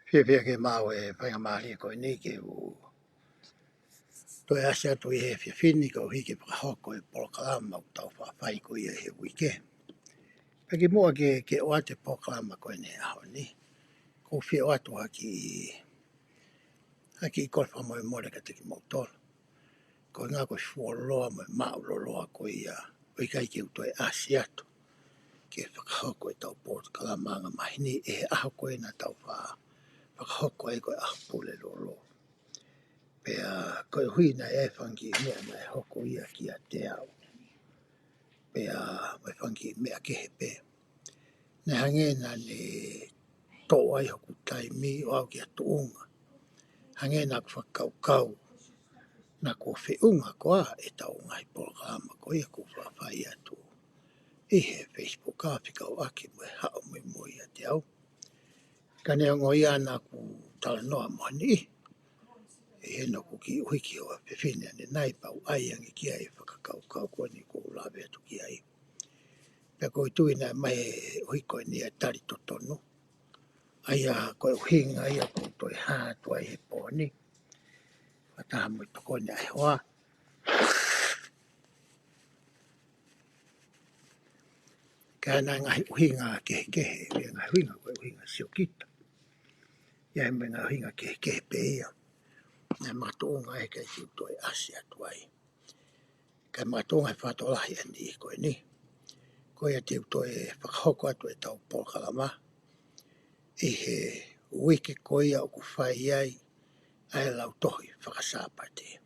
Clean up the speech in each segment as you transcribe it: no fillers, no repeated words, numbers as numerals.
Fia ke mau e whainga maari ko ni ke u. Toi asia toi he fia fini ko hiki whakahoko e polokalama u tau whawhai ko ia he wike. Peki mua ke o ate polokalama ko ne aho ni. Ko fia o atu haki i kolwha mo e more ka teki mautolo. Ko ngā ko fuoloa mo e mauloloa ko ia. O i kai ke u toi asia atu. Ke whakahoko e tau polokalama anga mahini e aho ko e na tau whakahoko e ko e aho pule lolo. Pea koe hui na e whangi mea mai hoko ia ki a te au. Pea mai whangi mea kehe pe. Ne hangena ne tō ai hoku tai mi o au ki a tuunga. Hangena ku whakaukau na ko whiunga koa e tau ngai polokalama ko ia ku whawhai atu. I he Facebook a whikau aki mo e hao mo mo ia te au. Kane ongo ia na ku tala noa mo ni e no ku ki uiki o a pewhine ane nai pau ai angi ki ai whakakaukau kua ni ko lawe atu ki ai. Pea koe tui na mai uiko ni a tari to tonu. Ai a koe uhinga ai a kutoi hātua i he pōni. Wataha mo i toko ni ai hoa. Ka na ngahi uhinga kehe kehe. Ia ngahi uhinga koe uhinga siokita. Ia he me ngahi uhinga kehe kehe pe ia. Nā mātuunga e kai si utoi asi atu ai. Ka mātuunga e whātolahi ani i koe ni. Koe a te utoi e whakahoko atu e tau polokalama. I he wike koe a uku whai ai. Ai lau tohi whakasāpate.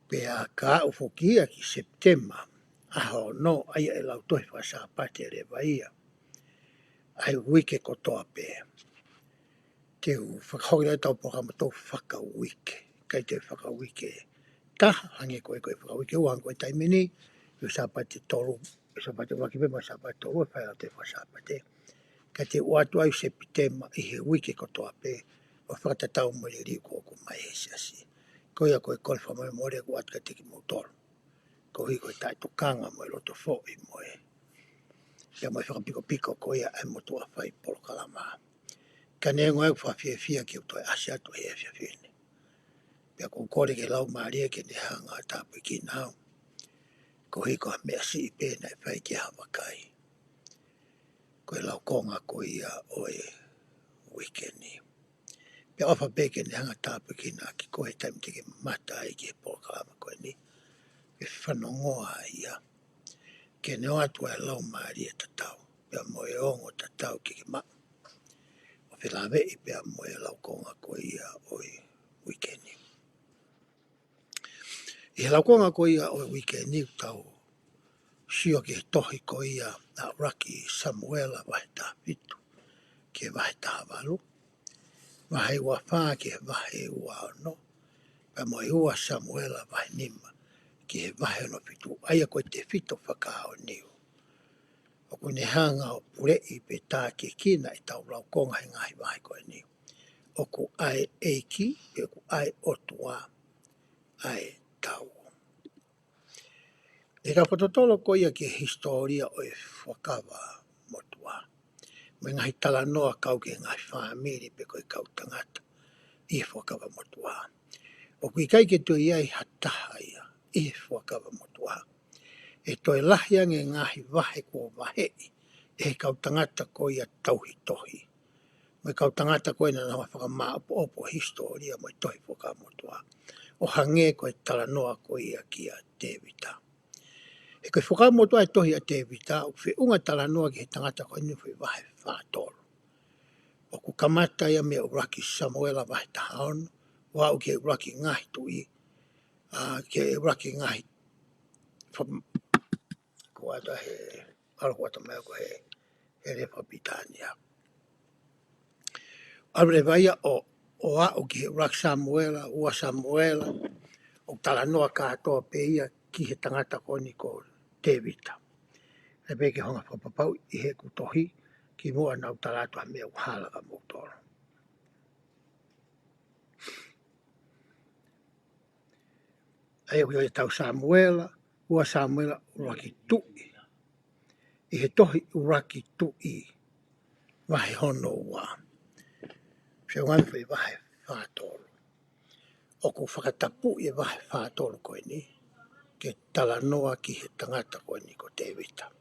Pea ka ufokia ki September. Aho no ai e lau tohi whakasāpate re vaia. Ai wike kotoa pe. Te u whakahoko e tau polokalama tau whakawike. Kai te whakawike. Taha hangi koe whakawike uang koe taimini. Io sāpate toru. Io sāpate wakipe sāpate toru. Whai au te whakasāpate. Ka te uatu ai September i he wike kotoa pe. O whakatatau mo i riu kōku mai he siasi. Koe a koe kolwha mo e more ku atu ka teki mo tolu. Ko hui koe tai tukanga mo e loto fo i mo e. Pea mo e whakapiko piko koe a mo tua whai polokalama. Ka ne ngoe ku whawhia ki utoi asiatu he fia whine. Pea ko kore ke lau maaria ke ne hanga tāpui ki nao. Ko hui koe mea si i pēna e whai ki hawakai. Koe lau konga koe ia oe weekend. Pea ofa peke ni hanga tāpu ki nā ki koe taimi teke mata ai ki he polokalama koe ni. Ke whanongoa ia. Ke neo atua e lau maari e tatau. Pea mo e ongo tatau ki ke ma. O whilawe i pea mo e lau konga koe ia oi weekendi. I he lau konga koe ia oi weekendi tau. Sio ke tohi koe ia na Raki Samuela wahe tā fitu. Ke wahe tā walu. Wahe ua whaa ke wahe ua no. Pea mo e ua Samuela wahe nima. Ki he wahe no fitu. Aia koe te fito whakao niu. O koe ne hanga o pure i pe tā ke kina i tau lau konga he ngahi wahe koe niu. O ku ai eiki, pe ku ai otua, ai tau. E ka whatotolo koe ia ke historia o e whakawa motua. Me ngahi tala noa kau ke ngahi whaamiri pe koe kau tangata. I whakawa motua. O kui kai ke tui ai hataha ia. I whakawa motua. E toi lahi ange ngahi wahe ko wahe. E kau tangata ko ia tauhi tohi. Me kau tangata ko ina nawa whakamaa opo historia mo i tohi whakawa motua. O hange ko e tala noa ko ia ki a Tevita. E koe whakawa motua e tohi a Tevita. O whi unga tala noa ki he tangata ko ina whi wahe whātoro. O ku kamata ia me o Raki Samuela wahe tahaon. Wa o ke Raki ngahi tui. Ke Raki ngahi ko ata he arokuata mai ko he Refa Pitania. Abre vaia o a o ki Raki Samuela, ua Samuela, o tala noa katoa pe ia ki he tangata ko ni ko Tevita. E pe ke honga whapapau i he kutohi ki mua nau talatu a mea uhalaka mōtoro. Ai o e tau Samuela, ua Samuela uraki tui. I he tohi uraki tui wahe hono ua. Se ngai whi wahe whātoro. O ku whakatapu i wahe whātoro koe ni. Ke tala noa ki he tangata koe ni ko Tevita.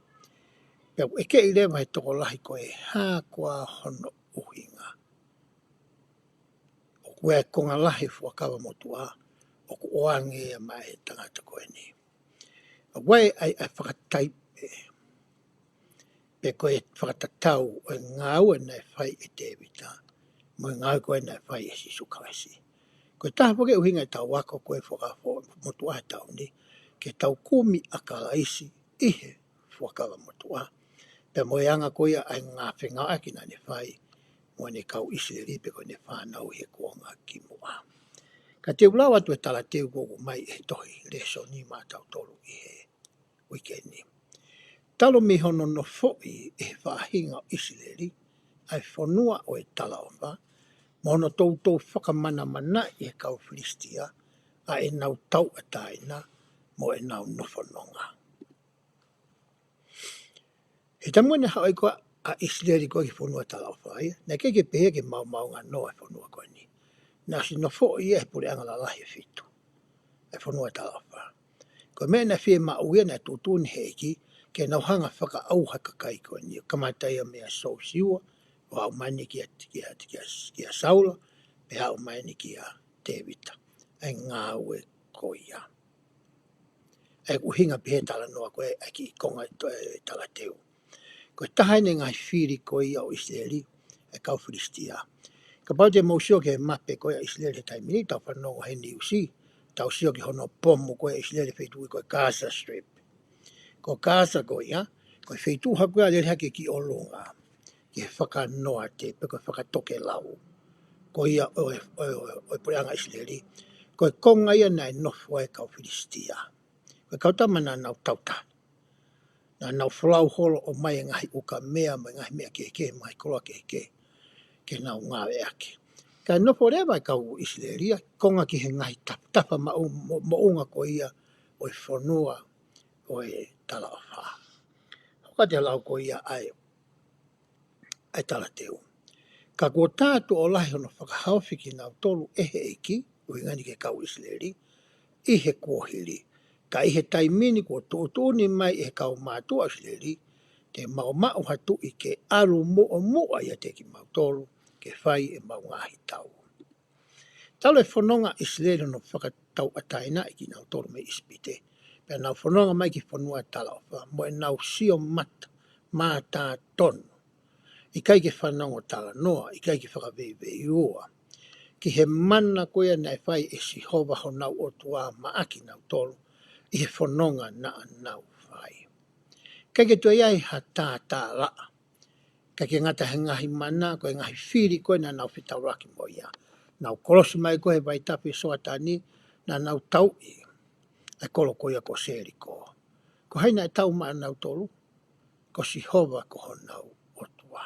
Pea e ke i lewa he toko lahi koe hā kua hono uhinga. O ku e konga lahi fuakawa motua. O ku oange a mai he tangata koe ni. A wai ai whakataipe. Pe koe whakatatau o ngāu e nei whai e Tevita. Mo ngāu koe nei whai e si sukawesi. Koe taha whake uhinga i tau wako koe whakafo motua he tau ni. Ke tau kumi a kalaisi ihe fuakawa motua. Pe moeanga koe ai ngā whenga aki na ne whai. Mo ne kau Israeli pe koe ne whanau he kuonga ki mua. Ka te ulawa tu e tala teu gogo mai e tohi leso ni mātau tolu i he weekend ni. Talo mi hono no foi e whahinga Israeli ai whanua o e tala o wha. Mono tau whakamana mana i he kau Filistia a e nau tau a taina mo e nau nofononga. He tamuene hao koa a Israeli koe ki whanua tala o whaia. Nei ke pehe ke mau ngā noa e whanua koe ni. Nā si no foi e pure anga la lahi fitu. E whanua tala o wha. Ko mea na whie mauia na tūtūni heiki ke nau hanga whaka au haka kai koe ni. Kamatai a mea sau siua o au mani ki a Saula pe au mani ki a Tevita. Ai ngā ue koia. Ai uhinga pehe tala noa koe ai ki konga tala teu. Koe tahaine ngai whiri koia o Israeli e kau Filistia. Ka pau te mausio ke mape koe a Israeli taimini tau whanongo he niusi. Tau sio ki hono pomo koe a Israeli whaitui koe Gaza Strip. Ko Gaza koia, koe whaitu hakua lele hake ki olunga. Ke whakanoa te pe koe whakatoke lau. Koia o pureanga Israeli. Koe konga ia nai nofo e kau Filistia. Koe kautamana nau tauta. Na nau whalau holo o mai ngahi uka mea mai ngahi mea keke, mai koloa keke. Ke nau ngawe ake. Ka nofo rewa kau Israelia, konga ki he ngahi tapa maunga ko ia o e whanua o e tala o wha. Hoka te lau ko ia ai tala teu. Ka kua tātu o lahi hono whakahauwhiki nau tolu ehe eki, ui ngani ke kau Israeli, ihe kuohiri. Ka ihe taimini kua tūtūni mai e kau mātua Israeli, te mau hatu i ke aru mua ia te ki mau tolu, ke whai e mau ngahi tau. Talo e whanonga Israeli no whakatau ataina i ki nau tolu me ispite. Pea nau whanonga mai ki whanua tala o wha, mo e nau sio mata, mātā tonu. I kai ke whanonga tala noa, i kai ke whakavei ua. Ki he mana koea nei whai e si hova ho nau o tua maaki nau tolu, i he whanonga na nau whai. Kai ke toi ai ha tā laa. Kai ke ngata he ngahi mana, koe ngahi whiri koe na nau whitauraki mo ia. Nau kolosi mai koe vai tapi soa tani, na nau tau i. Ai kolo koea ko seri ko. Ko haina e tau maa nau tolu, ko si hova ko ho nau o tua.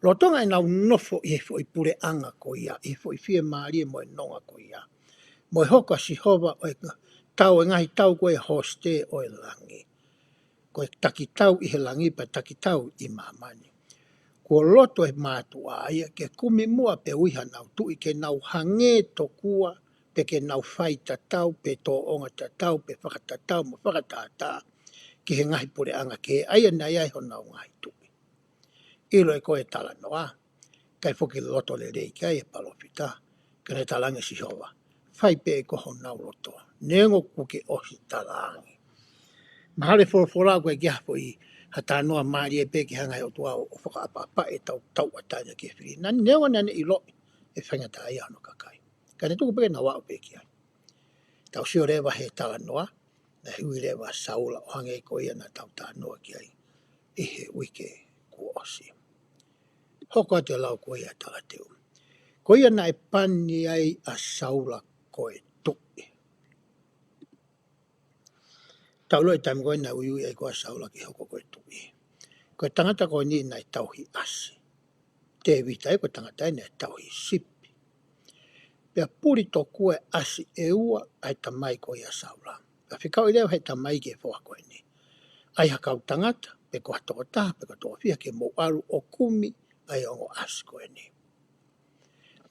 Lotonga e nau nofo i he fo i pure anga ko ia, i he fo i fie maarie mo e nonga ko ia. Mo e hoka si hova o e tau e ngahi tau koe hoste o e langi. Ko e taki tau i he langi pa taki tau i mamani. Ko loto e mātua aia ke kumi mua pe uiha nau tui ke nau hange tokua pe ke nau whai tatau pe tō onga tatau pe whakatatau mo whakatata ki he ngahi pure anga ke aia nei ai ho nau ngahi tui. Ilo e koe tala noa, kai whoki loto le rei kai e palofita, kare talangi si hova. Whai pe e koho nau loto, nengo kuke osi talangi. Mahale whorofora koe ki hapo i hata noa maari e pe ki hanga o tua o whakaapapa e tau ataina ki whiri. Nani newa nane i loi e whangata ai ano kakai. Kane tuku peke na wao pe ki ai. Tau sio rewa he tala noa, na hui rewa saula o hange ko ia na tau tā noa ki ai. Ihe wike ku osi. Hoko te lau ko ia tala teu. Ko ia na e pani ai a saula ko e tuki. Tau loi tam koe na ui ai koa saula ki hoko koe tui. Koe tangata koe ni nai tauhi asi. Te vita e koe tangata e nai tauhi sipi. Pea puri to kue asi e ua ai tamai koe ia saula. Pea whikau i leo hei tamai ke fua koe ni. Ai hakau tangata, pe koe toko taha, pe koe toko fia ke mo aru o kumi ai ongo asi koe ni.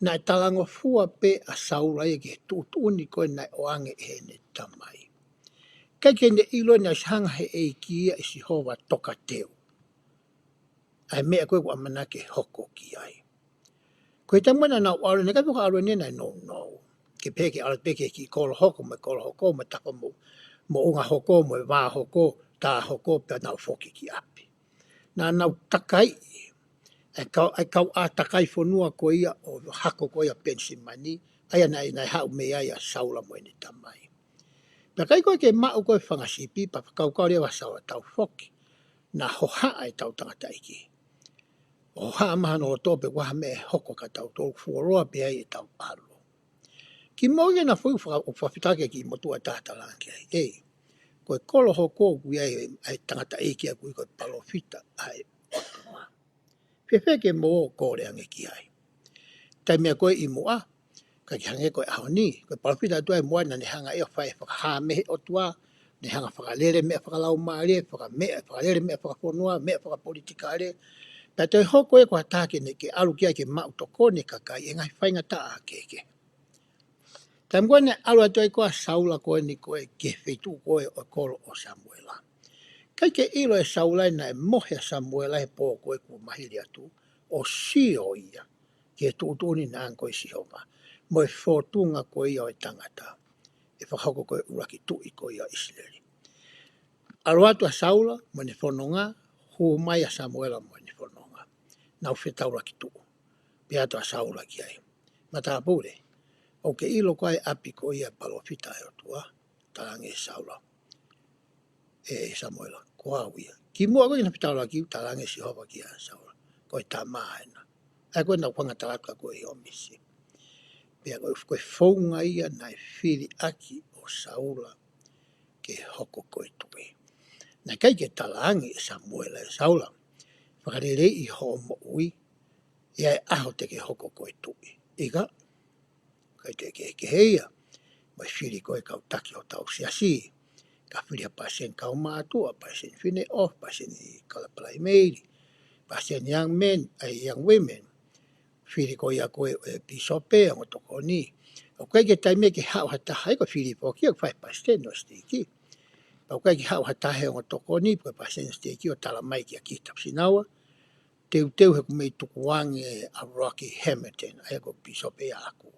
Nai talango fua pe a saula e ke tuutuni koe nai oange e ne tamai. Kai ke ne ilo na hanga he e kia e si hova toka teu. Ai mea koe kua manake hoko ki ai. Koe tamana na wale ne kai puka alo ne nai no no. Ke peke ala peke ki kolo hoko me tapa mo unga hoko mo wā hoko tā hoko pe nau foki ki api. Na nau takai ai kau a takai fonua ko ia o hako ko ia pension mani ai nai hau me ai a saula mo ni tamai. Na kai koe ke mau koe whangasipi pa kau kau rewa saula tau foki na hoha ai tau tangata iki. O haa maha no tope waha me hoko ka tau tō fuoroa pe ai e tau alo. Ki moge na fui whawhitake ki motua tāta langi ai. Ei, koe kolo hoko kui ai tangata iki a kui koe palofita ai otua. Whewhe ke mo kore ange ki ai. Tai mea koe i mua, ka ki hange koe aho ni, koe palofita atua e mua na ne hanga eo whae whakaha mehe otua, ne hanga whakalere mea whakalau maare, whakalere mea whakaponua, mea whakapolitikare. Pea toi hoko e kua tāke ne ke alu kia ke mau toko ne kakai e ngai whainga tā a keke. Tai mkoe ne alu atoi koa saula koe ni koe ke whetu koe o kolo o Samuela. Kai ke ilo e saula na e mohe a Samuela he pō koe kua mahiri atu o sio ia ke tuutuni na an koe sihoma. Mo e whotunga koe ia o e tangata. E whakako koe uraki tui koe ia Israeli. Alu atu a saula mo ne whanonga hu mai a Samuela mo ne whanonga. Nau whetaura ki tuu. Pea atu a saula ki ai. Mata apure. O ke ilo koe api ko ia palofita e otua, talange e saula, e Samuela, ko au ia. Ki mua koe na pitala ki talange si hova ki a saula, koe tā maena. Ai koe na whanga talaka koe i omisi. Pea koe whaunga ia na e whiri aki o saula ke hoko koe tui. Na kai ke talange e Samuela e saula, whakarere i ho mo ui, ia e aho te ke hoko koe tui. Ika, kai te ke heia, mai whiri koe kau taki o tau siasi, ka whiri a pasen kau mātua, pasen whine off, pasen i kalapalai meiri, pasen young men, young women, whiri koe a koe e pisope, o toko ni. O kai ke taime ke hau hata hai ko whiri po ki o whai pasen no stiki. O kai ke hau hata hai o toko ni, koe pasen stiki o tala mai ki a ki tapsinawa, teu he kumei tukuange a Rocky Hamilton, ai ko pisope a aku.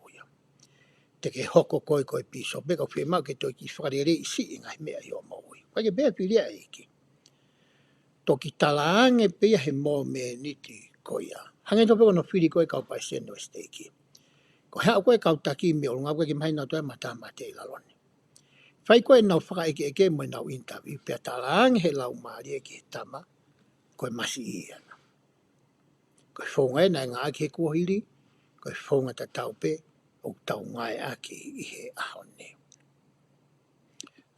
Te ke hoko koe koe piso, beka whi mau ke toi ki whakarere i si ingai mea i o maui. Kai ke bea whiria eiki. Toki talaange pia he mō me niti koia. Hange tope kono whiri koe kau pai seno esteiki. Ko hea koe kau taki me o ngā koe ki mahi nau toi mata mate i laloni. Whai koe nau whaka eke mo nau interview, pia talaange he lau maari e ki he tama, koe masi i ana. Koe whonga e nai ngā ke kuahiri, koe whonga ta taupe, o tau ngai aki i he ahone.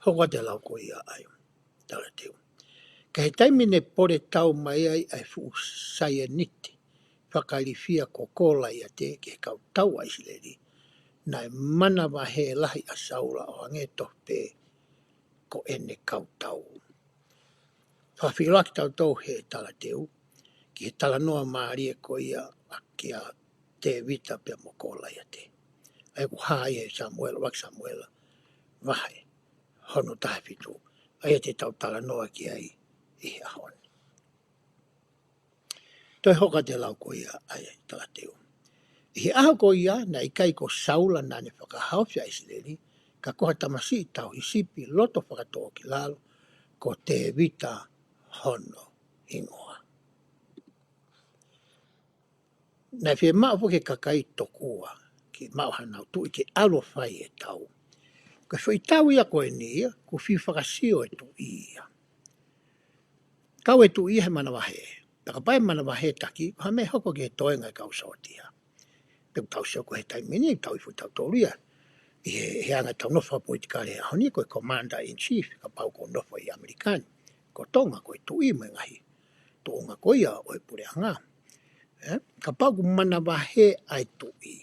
Hoko te lau ko ia ai, tala teo. Ka he taimine pore tau mai ai ai fu saia niti, whakalifia ko kola ia te ke kau tau a Israeli, nai mana wa he lahi a saula o ange tope ko ene kau tau. Whawhiraki tau tau he tala teo, ki he tala noa maari e ko ia a kia te vita pia mo kola ia te. Ai ku hai e Samuela, wak Samuela, wahe, hono tahe fitu. Ai te tau tala noa ki ai i ahon. Toi hoka te lau ko ia ai tala teo. I aho ko ia na i kai ko saula na ne whakahauwhia Israeli, ka koha tamasi i tau i sipi loto whakatoa ki lalo, ko te vita hono ingoa. Na whie mao ke kakai tokua, ki mao hanau tu i ke alo whai e tau. Ko whi tau ia koe ni ia, ko whi whakasio e tu ia. Kau e tu ia he mana wahe. Taka pai mana wahe taki, ko ha me hoko ke toe ngai kau sotia. Te tau sio ko he taimini, tau i fu tau toria. I he anga tau nofa politikare a honi, ko e commander in chief, ka pau ko nofa i Amerikani. Ko tonga ko e tu i me ngahi. Tu unga ko ia o e pure anga. Ka pau ko mana wahe ai tu i.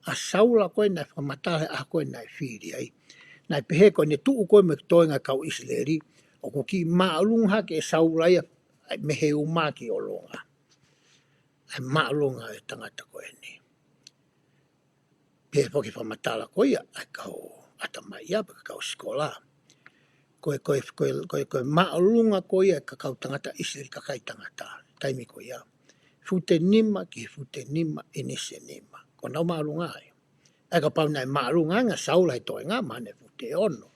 A saula koe nai whamatahe a koe nai whiri ai. Nai pehe koe ne tuu koe me toenga kau Israeli, o ko ki maalunga ke saula ia mehe umaki o longa. Ai maalunga e tangata koe ni. Pe foki whamatala koia ai kau atamai ia pa kau skola. Koe maalunga koia ka kau tangata isiri ka kai tangata. Taimi koia. Fute nima ki fute nima inise nima. Ko nau maalunga ai. Ai ka pau nai maalunga nga saula i toi ngā mane fute ono.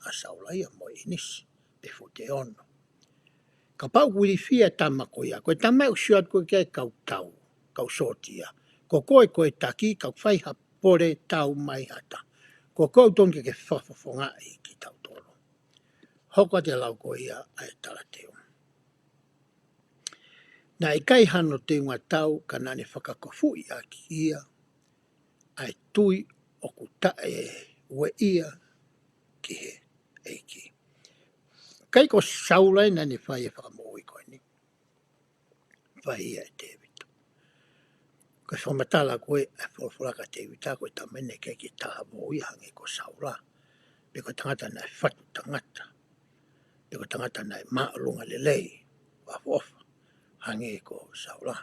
A saula ia mo inisi. Pe fute ono. Ka pau kuri fia tama koia. Koe tamai usiat koe kai kau tau. Kau sotia. Ko koe taki kau whaiha pore tau mai hata. Ko koe tonke ke whafafonga i ki tau tolo. Hoko te lau koia ai tala teo. Na i kai hano te unga tau ka nane whakakofu i a ki ia. Ai tui o ku tae ue ia ki he eiki. Kai ko saulai nane whai e whakamoi koe ni. Whai ia e te vitu. Koe whamatala koe e whoraka te vita koe tamene kei ki taha moi hangi ko saula. Pe ko tangata nai whatu tangata. Pe ko tangata nai maalunga lelei. Wafofa hangi ko saula.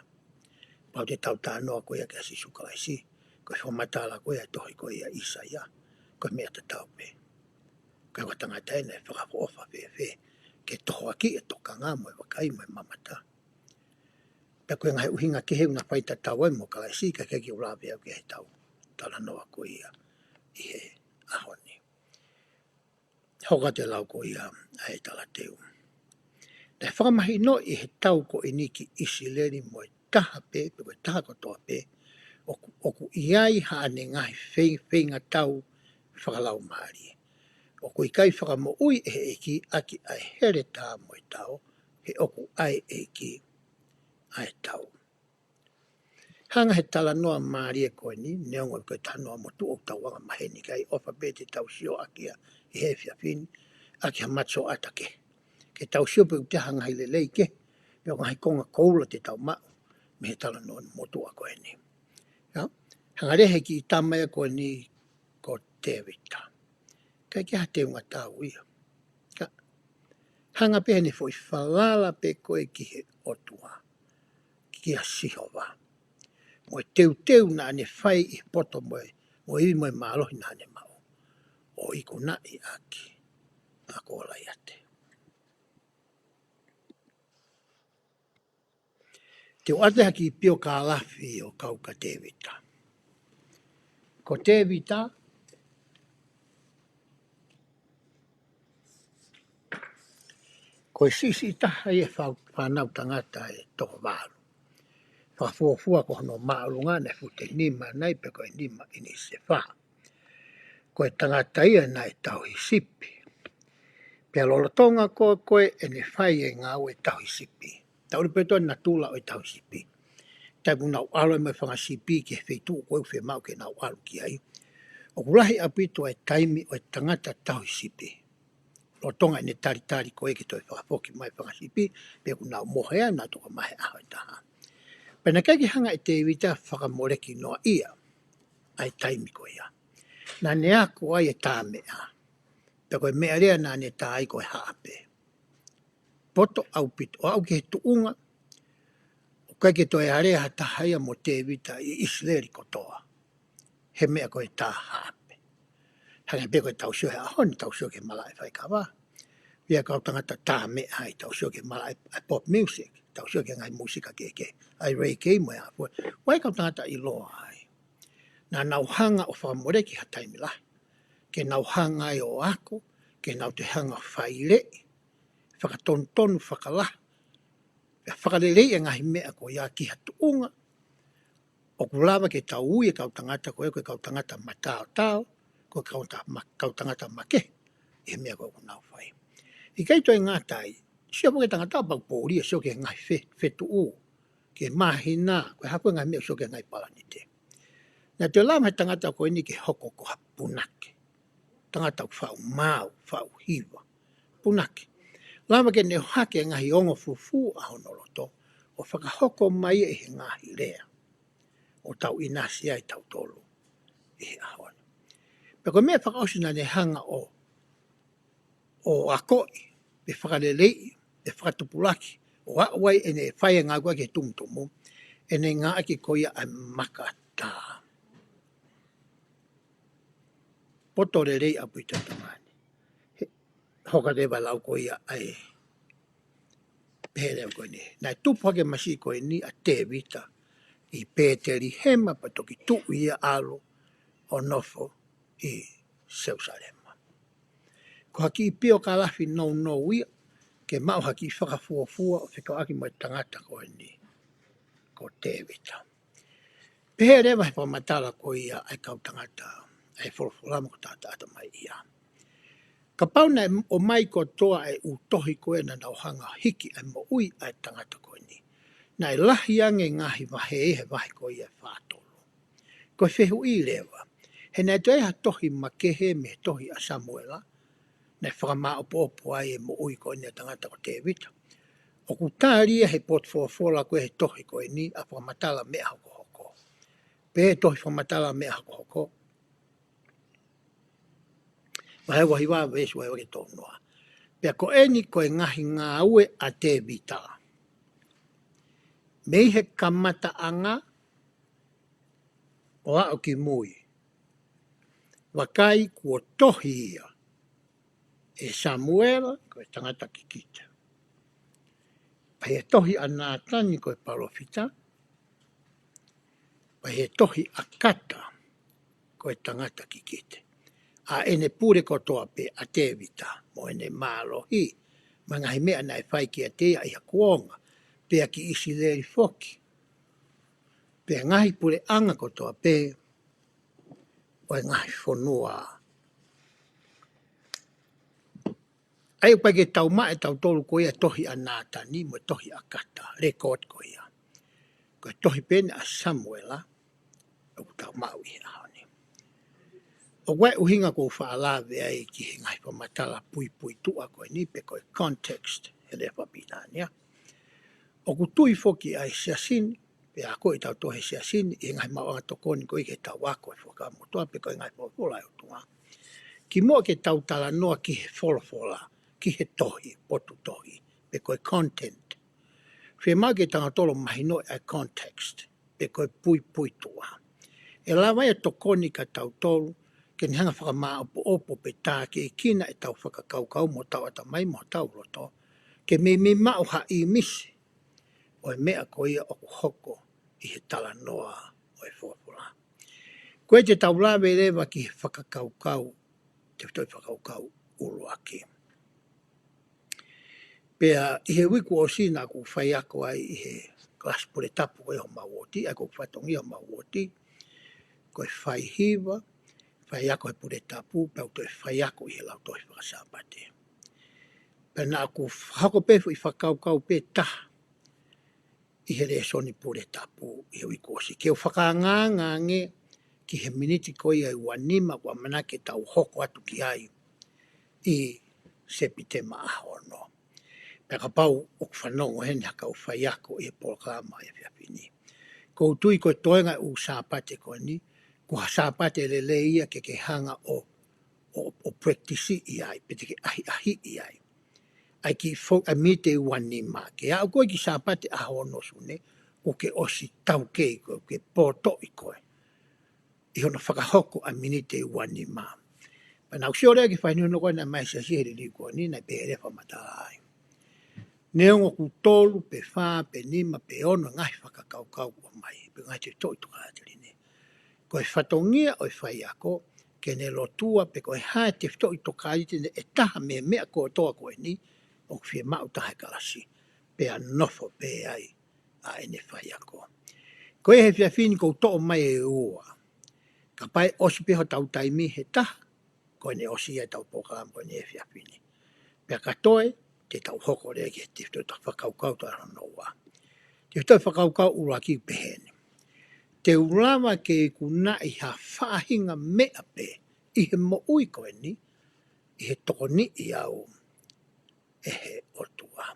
Pau te tau tānoa koe a kia sisu kalaisi. Koe whamatala koe e tohi koe a Isaia. Koe mea te tau pe. Koe ko tangata e nei whakafofa fe. Ke toho aki e toka ngā moe wakai moe mamata. Pe koe ngai uhinga ke heu na whaita tau e mo kalaisi ka keki ulawe au ke he tau. Tala noa koe ia i he ahoni. Hoka te lau koe ia a he tala teu. Te whakamahi no i he tau ko iniki Isileli moe taha pe, pe koe taha kotoa pe, oku iai haane ngahi whenga tau whakalau maari. Oku i kai whakamo ui e eki aki ai here tā moe tau, he oku ai eki ai tau. Hanga he tala noa maari e koe ni, neongo koe tanoa motu o tau wanga maheni kai ofa be te tau sio akia i he whiawhini, aki ha matso atake. Ke tau sio pe te hanga hile leike, pe o ngahi konga koula te tau mau, me he tala noa motu a koe ni. Hanga rehe ki i tamaya koe ni ko te vita. Kai ki ha te unga tau ia. Hanga pe ne foi whalala pe koe ki he otua, ki a sihova. Moe teu na ne whai i poto moe, mo iwi moe mālohi na ne mau. O iko na i aki, a koala iate. Te o ate haki pio ka alafi o kauka te vita. Ko te vita, ko sisi taha e whanau tangata e toko waru. Whafuafua ko hono maalunga ne fute nima nei pe koe nima ini se wha. Koe tangata ia nei tau hi sipi. Pea lolotonga koe e ne whai e ngā ue tau hi sipi. Tau ripeto na tula o tau sipi. Tai puna u alo e mai whanga sipi ke wheitu koe whe mau ke nau alo ki ai. O kulahi apito e taimi o tangata tau hi sipi. Lotonga ne tari koe ki toi whakapoki mai whanga sipi. Pea ku nau mohea na toka mahe aho e taha. Pena keki hanga e te vita whakamoreki noa ia. Ai taimi koe ia. Nā ne ako ai e tā mea. Pea koe mea rea nā ne tā ai koe haape. Poto au pito. O au ke he tuunga. O kai ke toi area ha tahaia mo te vita i Isileli kotoa. He mea koe tā haape. Hanga pe koe tausio he ahoni tausio ke mala e whaikawa. Pia kau tangata tā mea hai tausio ke mala e pop music. Tausio ke ngai musika ke. Ai reggae mo ya. Wai kau tangata i loa ai. Nā nau hanga o whamoreki ha taimi lahi. Ke nau hanga e o ako. Ke nau te hanga whaile. Whakatontonu whakalahi. Whakalelei e ngahi mea ko ia ki ha tuunga. O kulawa ke tau ui e kau tangata koe kau tangata matao tau. Ko kau tangata make. E mea koe kunau whai. I kai toi ngātai. Sia po ke tangata pau pōria sio ke ngahi whetu u. Ke mahina. Koe hapu ngahi mea sio ke ngahi palanite. Nā te lama he tangata koe ni ke hoko ko ha punake. Tangata whau mau, whau hiwa. Punake. Lama ke ne hake ngahi ongo fufu a honoloto. O whakahoko mai e he ngahi rea. O tau inasi ai tau tolu. E he ahona. Peko mea whakaosina ne hanga o akoi. Pe whakalelei. Pe whakatupulaki. O awai e ne whaia ngā kua ke tumutumu. E ne ngā ake koia ai makata. poto le rei apu i tatamani. Hoka rewa lau ko ia ai pere ko ni. Nai tupu hake masi ko ni a te vita i pēteri hema pa toki tu ia alo o nofo i Seusalema. Ko haki i pio ka lafi no ia ke mau haki whakafuafua o whika aki mo tangata ko ni ko te vita. Pehe rewa he pamatala ko ia ai kau tangata ai wholawholama ko tata ata mai ia. Ka pauna o mai ko toa ai utohi ko e na nauhanga hiki ai mo ui ai tangata ko ni. Nai lahi ange ngahi wahe he wahi ko ia whātolo. Ko whehu i lewa. He nai toi ha tohi makehe me tohi a Samuela. Nai whakama opo ai e mo ui ko ni a tangata ko te vita. O ku tāria he potfofola ko he tohi ko ni a whakamatala mea hoko hoko. Pe tohi whakamatala mea hoko hoko. Wahe wahi wā wesu wahe wake tōnoa. Pea ko eni ko e ngahi ngā ue a te vita. Mei he kamata anga o a o ki mui. Wakai kua tohi ia e Samuela ko e tangata ki kita. Pai he tohi a Nātani ko e parofita. Pai he tohi a Kata ko e tangata ki kita. A ene pure ko toa pe a te vita mo ene mālohi. Mangahi mea nai whai ki a te a iha kuonga. Pea ki isi leri foki. Pea ngahi pure anga ko toa pe o e ngahi whonua. Ai upai ke tau mai tau tolu ko ia tohi a Nātani mo tohi a Kata. Rekod ko ia. Ko tohi pene a Samuela. O tau mau i haoni. O wai uhinga ko whaalawe ai ki he ngai pamatala pui tua ko ni pe ko context he le papinania. O ku tui foki ai siasini pe a ko i tau tohe siasini i ngai mawanga tokoni ko i ke tau wako e whakamutua pe ko i ngai pola o tunga. Ki mua ke tau tala noa ki he wholofola, ki he tohi, potu tohi, pe ko content. Whe maa ke tanga tolo mahi no ai context, pe ko pui tua. E lawa e tokoni ka tau tolu, ke ni hanga whakamaa opo pe tā ke kina e tau whakakaukau mo tau ata mai mo tau roto, ke me mau ha i misi, o e mea ko ia o hoko i he tala noa o e whopula. Koe te tau lawe rewa ki he whakakaukau, te toi whakaukau uru aki. Pea i he wiku o sina ku whai ako ai i he klas pure tapu koe ho mawoti, ai ko whatongi ho mawoti, koe whai hiwa, whai ako he pure tapu, pea toi whai ako i he lau toi whakasapate. Pea nā ku hako pefu i whakaukau pe taha, i he resoni pure tapu i he wiku o si. Keo whakangāngange ki he miniti koe ai wanima kua manake tau hoko atu ki ai i sepitema ahono. Pea ka pau o whanongo hene haka u whai ako i he polkama i whiapini. Ko tui koe toenga u sāpate koe ni, ko ha sāpate le ia ke hanga o practice i ai, pete ke ahi i ai. Ai ki fok a mite wanima, ke au koe ki sāpate ahono sune, ko ke osi tau kei koe, ke poto i koe. I hono whakahoko a minite wanima. Pa nau siore ki whainu no koe na mai sa sihiri li koe ni, na pere whamatai. Neongo ku tolu, pe wha, pe nima, pe ono, ngai whakakaukau o mai, pe ngai te toi tuka atari ne. Koe whatongia o whai ako, ke ne lotua, pe koe hae te toi tuka atari ne, e taha mea koe toa koe ni, o whie mau tahe kalasi, pe a nofo pe ai, a ene whai ako. Koe he whiawhini kou to'o mai e ua, ka pai osi peho tau taimi he taha, koe ne osi e tau pokalam koe ne e whiawhini. Pe a katoe, te tau hoko rea ki te tau whakaukau tau anoa. Te tau whakaukau ura ki pehene. Te urawa ke kuna i ha whahinga mea pe, i he mo ui koe ni, i he toko ni i au, e he otua.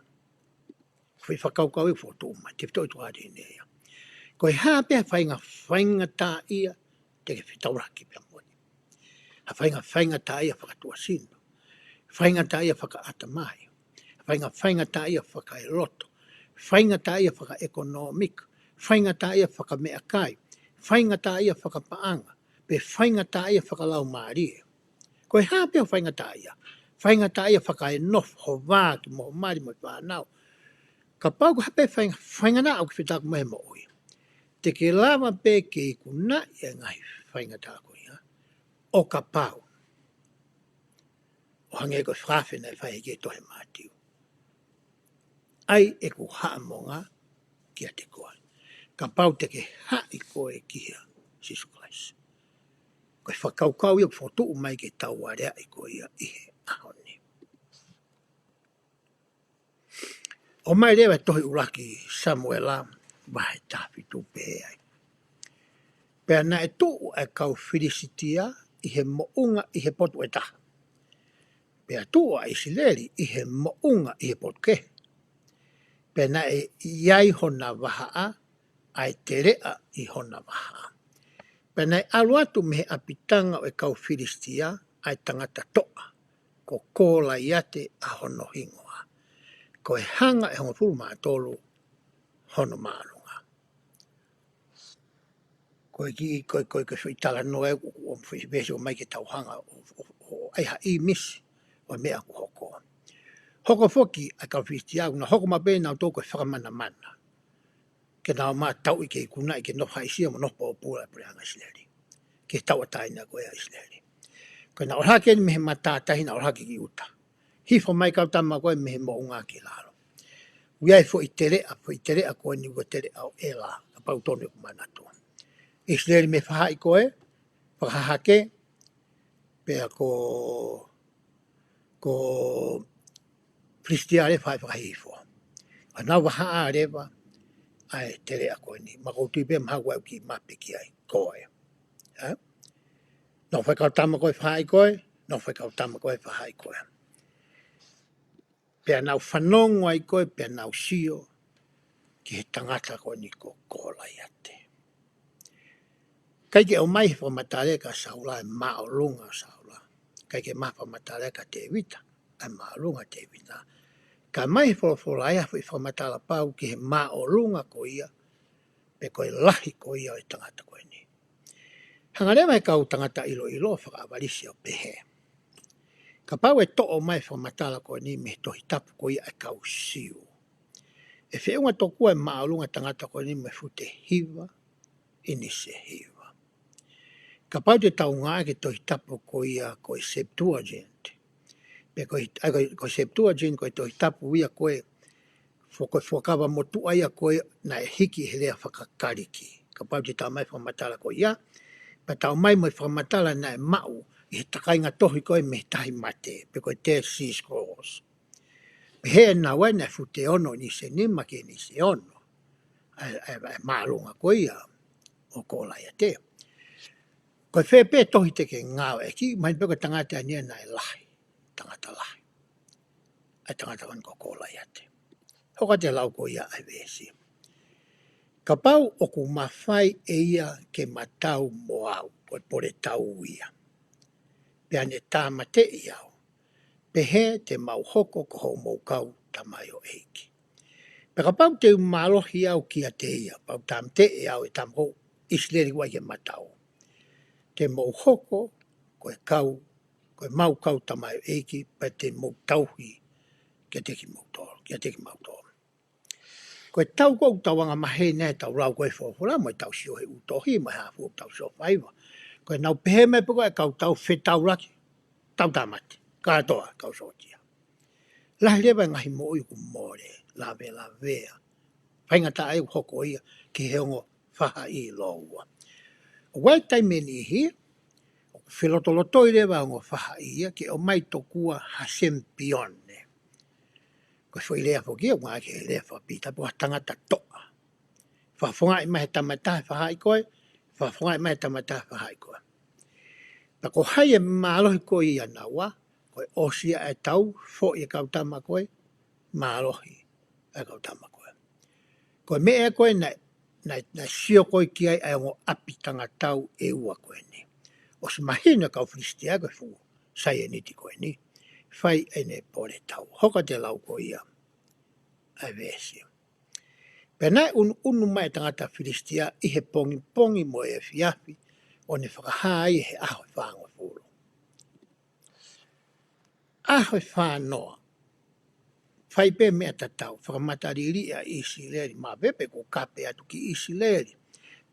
Whi whakaukau i whotuma, te tau tuari nea. Koe haa pia whainga tā ia, te ke whitauraki pia moni. Ha whainga tā ia whakatua sino. Whainga tā ia whakaata mai. Whainga tā ia whakairoto. Whainga tā ia whakaekonomika. Whainga tā ia whakamea kai. Whainga tā ia whakapaanga. Pe whainga tā ia whakalau maarie. Koe hapea whaingata ia. Whaingata ia whakai nof ho wā ki mo mari mo whanau. Ka pau ko hape whaingana au ki whitaku mehe mo oi. Te ke lava pe ke i kuna ia ngai whaingata ko ia. O ka pau. O hange ko whawhina e whahe ke tohe mātiu. Ai e ku haamonga kia te koe. Ka pau te ke hai koe kia Jesus Christ. Koe whakaukau ia whotu mai ke tau area i koe ia ihe ahoni. O mai rewa tohi uraki Samuela wahe tāwhi tupe ai. Pea na e tuu e kau Filisitia i he mounga i he potu e taha. Pea tuu a Isileri i he mounga i he potu ke. Pea na e iai hona wahaa ai te rea i hona wahaa. Pea na e aluatu mehe apitanga o e kau Filistia ai tangata toa. Ko kōla iate a hono hingoa. Ko e hanga e hongo pulu maa tolu hono maarunga. Ko e ki ko i tala noe o mwhisi o mai ke tauhanga o aiha i misi o mea ku hoko. Hoko foki a kau Filistia na hoko mabe na toko e whakamana mana. Ke nao maa tau i ke kuna i ke noha isia mo noho o pula e purehanga Isileri. Ke tau ataina ko e a Isileri. Ko na orhake ni mehe matatahi na orhake ki uta. Hifo mai kau tama koe mehe mo unga ki lalo. Uiai fo i tere a koe ni ua tere au e la, a pau tonu ku manato. Israeli me whaha i koe, whakahake, pea ko Christiare whai whakahifo. A nau waha a rewa, ai tere a koe ni. Makoutu i pia maha wau ki mapiki ai koe. No whakau tama koe whaha i koe, no whakau tama koe whaha i koe. Pea nau whanongo ai koe, pea nau sio, ki he tangata koe ni ko kōla iate. Kai ke o mai whamatare ka saula e maa o lunga saula. Kai ke maa whamatare ka te wita, e maa o lunga te wita. Ka mai wholofola ia whamatala pau ki he maa o lunga ko ia, pe koe lahi ko ia o tangata koe ni. Hangarewa e kau tangata ilo whakawarisi o pehe. Ka pau e to'o mai whamatala koe ni me tohi tapu ko ia e kau siu. E whiunga tokua e maalunga tangata koe ni me fute hiva, ini se hiva. Ka pau te tau ngā ke tohi tapu ko ia koe Septuagint. Pe koe Septuagint koe tohi tapu ia koe whakawa motua ia koe na e hiki he lea whakakariki. Ka pau te tau mai whamatala ko ia, pa tau mai mai whamatala na e mau i he takainga tohi koe me tahi mate, pe koe Dead Sea Scrolls. Pe he na wai na fute ono ni se nima ke ni se ono. Ai maalunga ko ia o kōla ia te. Koe whepe tohi te ke ngāo e ki, mai peko tangata ania na e lahi, tangata lahi. Ai tangata wan ko kōla ia te. Hoka te lau ko ia ai vesi. Ka pau o ku mawhai e ia ke matau mo au, koe pore tau ia. Pea ne tā mate i au. Pe he te mau hoko ko ho mou kau tamai o eiki. Pe ka pau te umalohi au kia te ia, pau tam te e au e tam ho Isileri wai ke matau. Te mou hoko, koe kau, koe mau kau tamai o eiki, pa te mou tauhi kia te ki mau tōru, kia te ki mau tōru. Koe tau kou tawanga mahe ne tau rau koe whawhora, moi tau sio he utohi, mai hafu tau sio whaiva. Koe nau pehe me peko e kau tau whetau raki, tau tamati, katoa kau sotia. Lahi lewa ngahi mo i ku more, la vea. Whaingata ai hoko ia ki heongo whaha i loua. O wai taime ni hi, whilotoloto i lewa ngo whaha ia ki o mai tokua Hasem Pione. Ko fwoi lea whokia ngā ke lea whapita pua tangata toa. Whafonga i mahe tamata whaha i koe, whafonga i mahe tamata whaha i koe. Pa ko hai e mālohi koe i anawa, koe osia e tau, fo i kau tama koe, mālohi e kau tama koe. Koe me e koe na sio koe ki ai ngo api tangatau e ua koe ni. O se mahina kau Filistia koe fu, sai e niti koe ni. Fai e ne pore tau. Hoka te lau koe ia, ai vesi. Pena unu mai tangata Filistia i he pongi mo e fiafi, o ne whakahai he aho whango fulu. aho whānoa. Whai pe mea tatau, whakamatari a Isileri, mā pepe ko kape atu ki Isileri.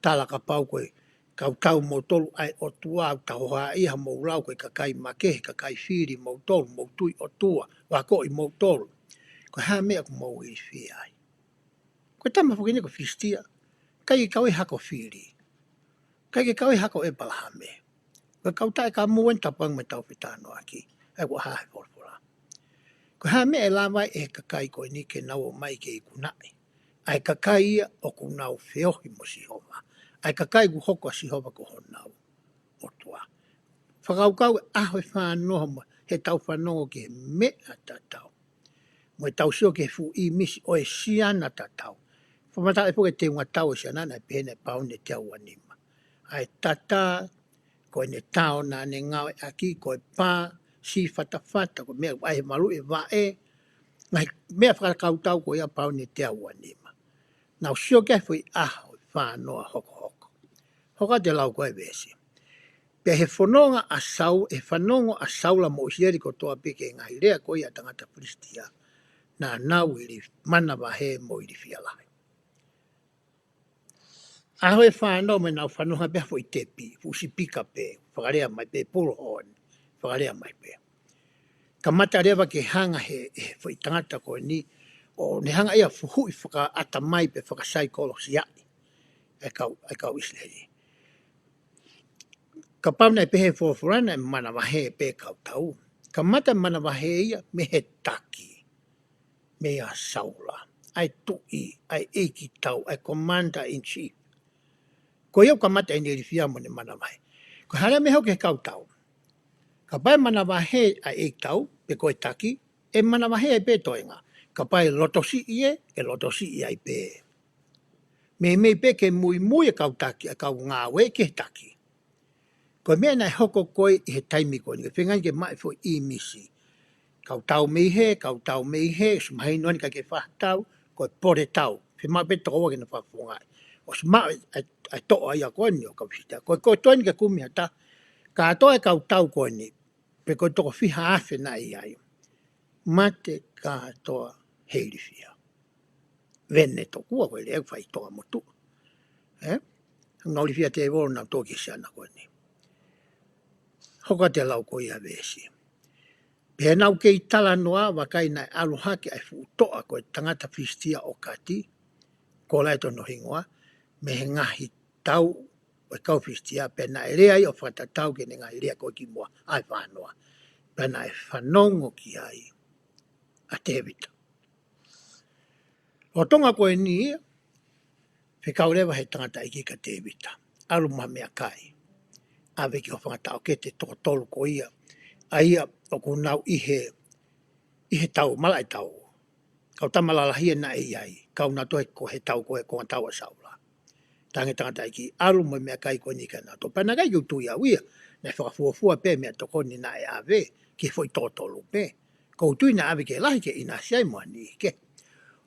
Tala ka pau koe, kau tau mo tolu ai o tua, tau hoa iha mo rau koe kakai makehe, kakai whiri mo tolu, mo tui o tua, wako i mo tolu. Ko hea mea ko mo i whii ai. Ko tama whakine ko whistia, kai i kau i hako whiri, kai i kau i hako e palahame. Ko kau tae ka muen tapang me tau pitano aki, ai ko hae whorpora. Ko hea mea e lawai e kakai koe ni ke nau o mai ke i kunai. Ai kakai ia o kunau whiohi mo si homa. Ai kakai ku hoko si homa ko honau o tua. Whakaukau aho e whanoa mo he tau whanongo ke mea tatau. Mo e tau sio ke fu i misi o e siana tatau. Whamata e poke te unga tau e siana e pene paune te au anima. Ai tata, koe ne tau na ne ngau e aki, koe pā, si whatawhata, ko mea ai malu e wae, ngai mea whakakau tau ko ia paune te au anima. Nau sio ke fui aho whanoa hoko hoko. Hoka te lau koe vesi. Pea he whanonga a sau, he whanongo a saula mo isieri ko toa peke ngai rea koe a tangata Pristia. Na nau ili mana wahe mo ili fialahi. Aho e whanau me nau whanonga pea fui tepi, fusi pika pe, whakarea mai pe polo on, whakarea mai pe. Ka mata rewa ke hanga he fui tangata koe ni, o ne hanga ia fuhui whaka ata mai pe whaka saikolosi ai. E kau Israeli. Ka pauna e pehe fōwhorana e mana wahe pe kau tau. Ka mata mana wahe ia me he taki. Me a saula. Ai tui, ai eiki tau, ai commander in chief. Ko iau ka mata e neri fia mo ne mana wahe. Ko hana me hoke kau tau. Ka pai mana wahe ai eiki tau, pe koe taki, e mana wahe ai pe toenga. Ka pai lotosi ie, e lotosi ie ai pe. Me pe ke mui e kau taki, a kau ngā we ke taki. Ko mea nai hoko koe i he taimi koe, ni whengai ke mai fo i misi. Kau tau mei he, sumahi noani ka ke whahtau, koe pore tau, whi mai pe toko wake na whawhungai. O sumahi ai toa ia koe ni o kau whita. Koe toa ni ka kumi hata, ka atoa e kau tau koe ni, pe koe toko whiha afe na i ai. Mate ka atoa heiri whia. Vene tokua koe leo whai toa motu. Ngauri whia te woro na toki siana koe ni. Hoka te lau ko ia vesi. Pea nau kei tala noa wakai nai aluhake ai futoa koe tangata Pristia o kati, ko laito no hingoa, me he ngahi tau o kau Pristia, pea nai rea i o whatatau ke ne ngai rea koe ki mua ai whanoa. Pea nai whanongo ki ai a tevita. O tonga koe ni, whikau rewa he tangata iki ka tevita, aluma mea kai. Awe ki o whangatau ke te toko tolu ko ia, a ia o ko nau ihe tau, mala e tau. Kau tamalalahia na e iai, kau na tohe ko he tau ko a tau a saula. Tange tangata iki, alu mo mea kai ko ni ka na to. Pana kai ki tui au ia, na whakafuafua pe mea toko ni na e awe, ki foi tōtolu pe. Kou tui na awe ke lahi ke ina siai mua ni ke.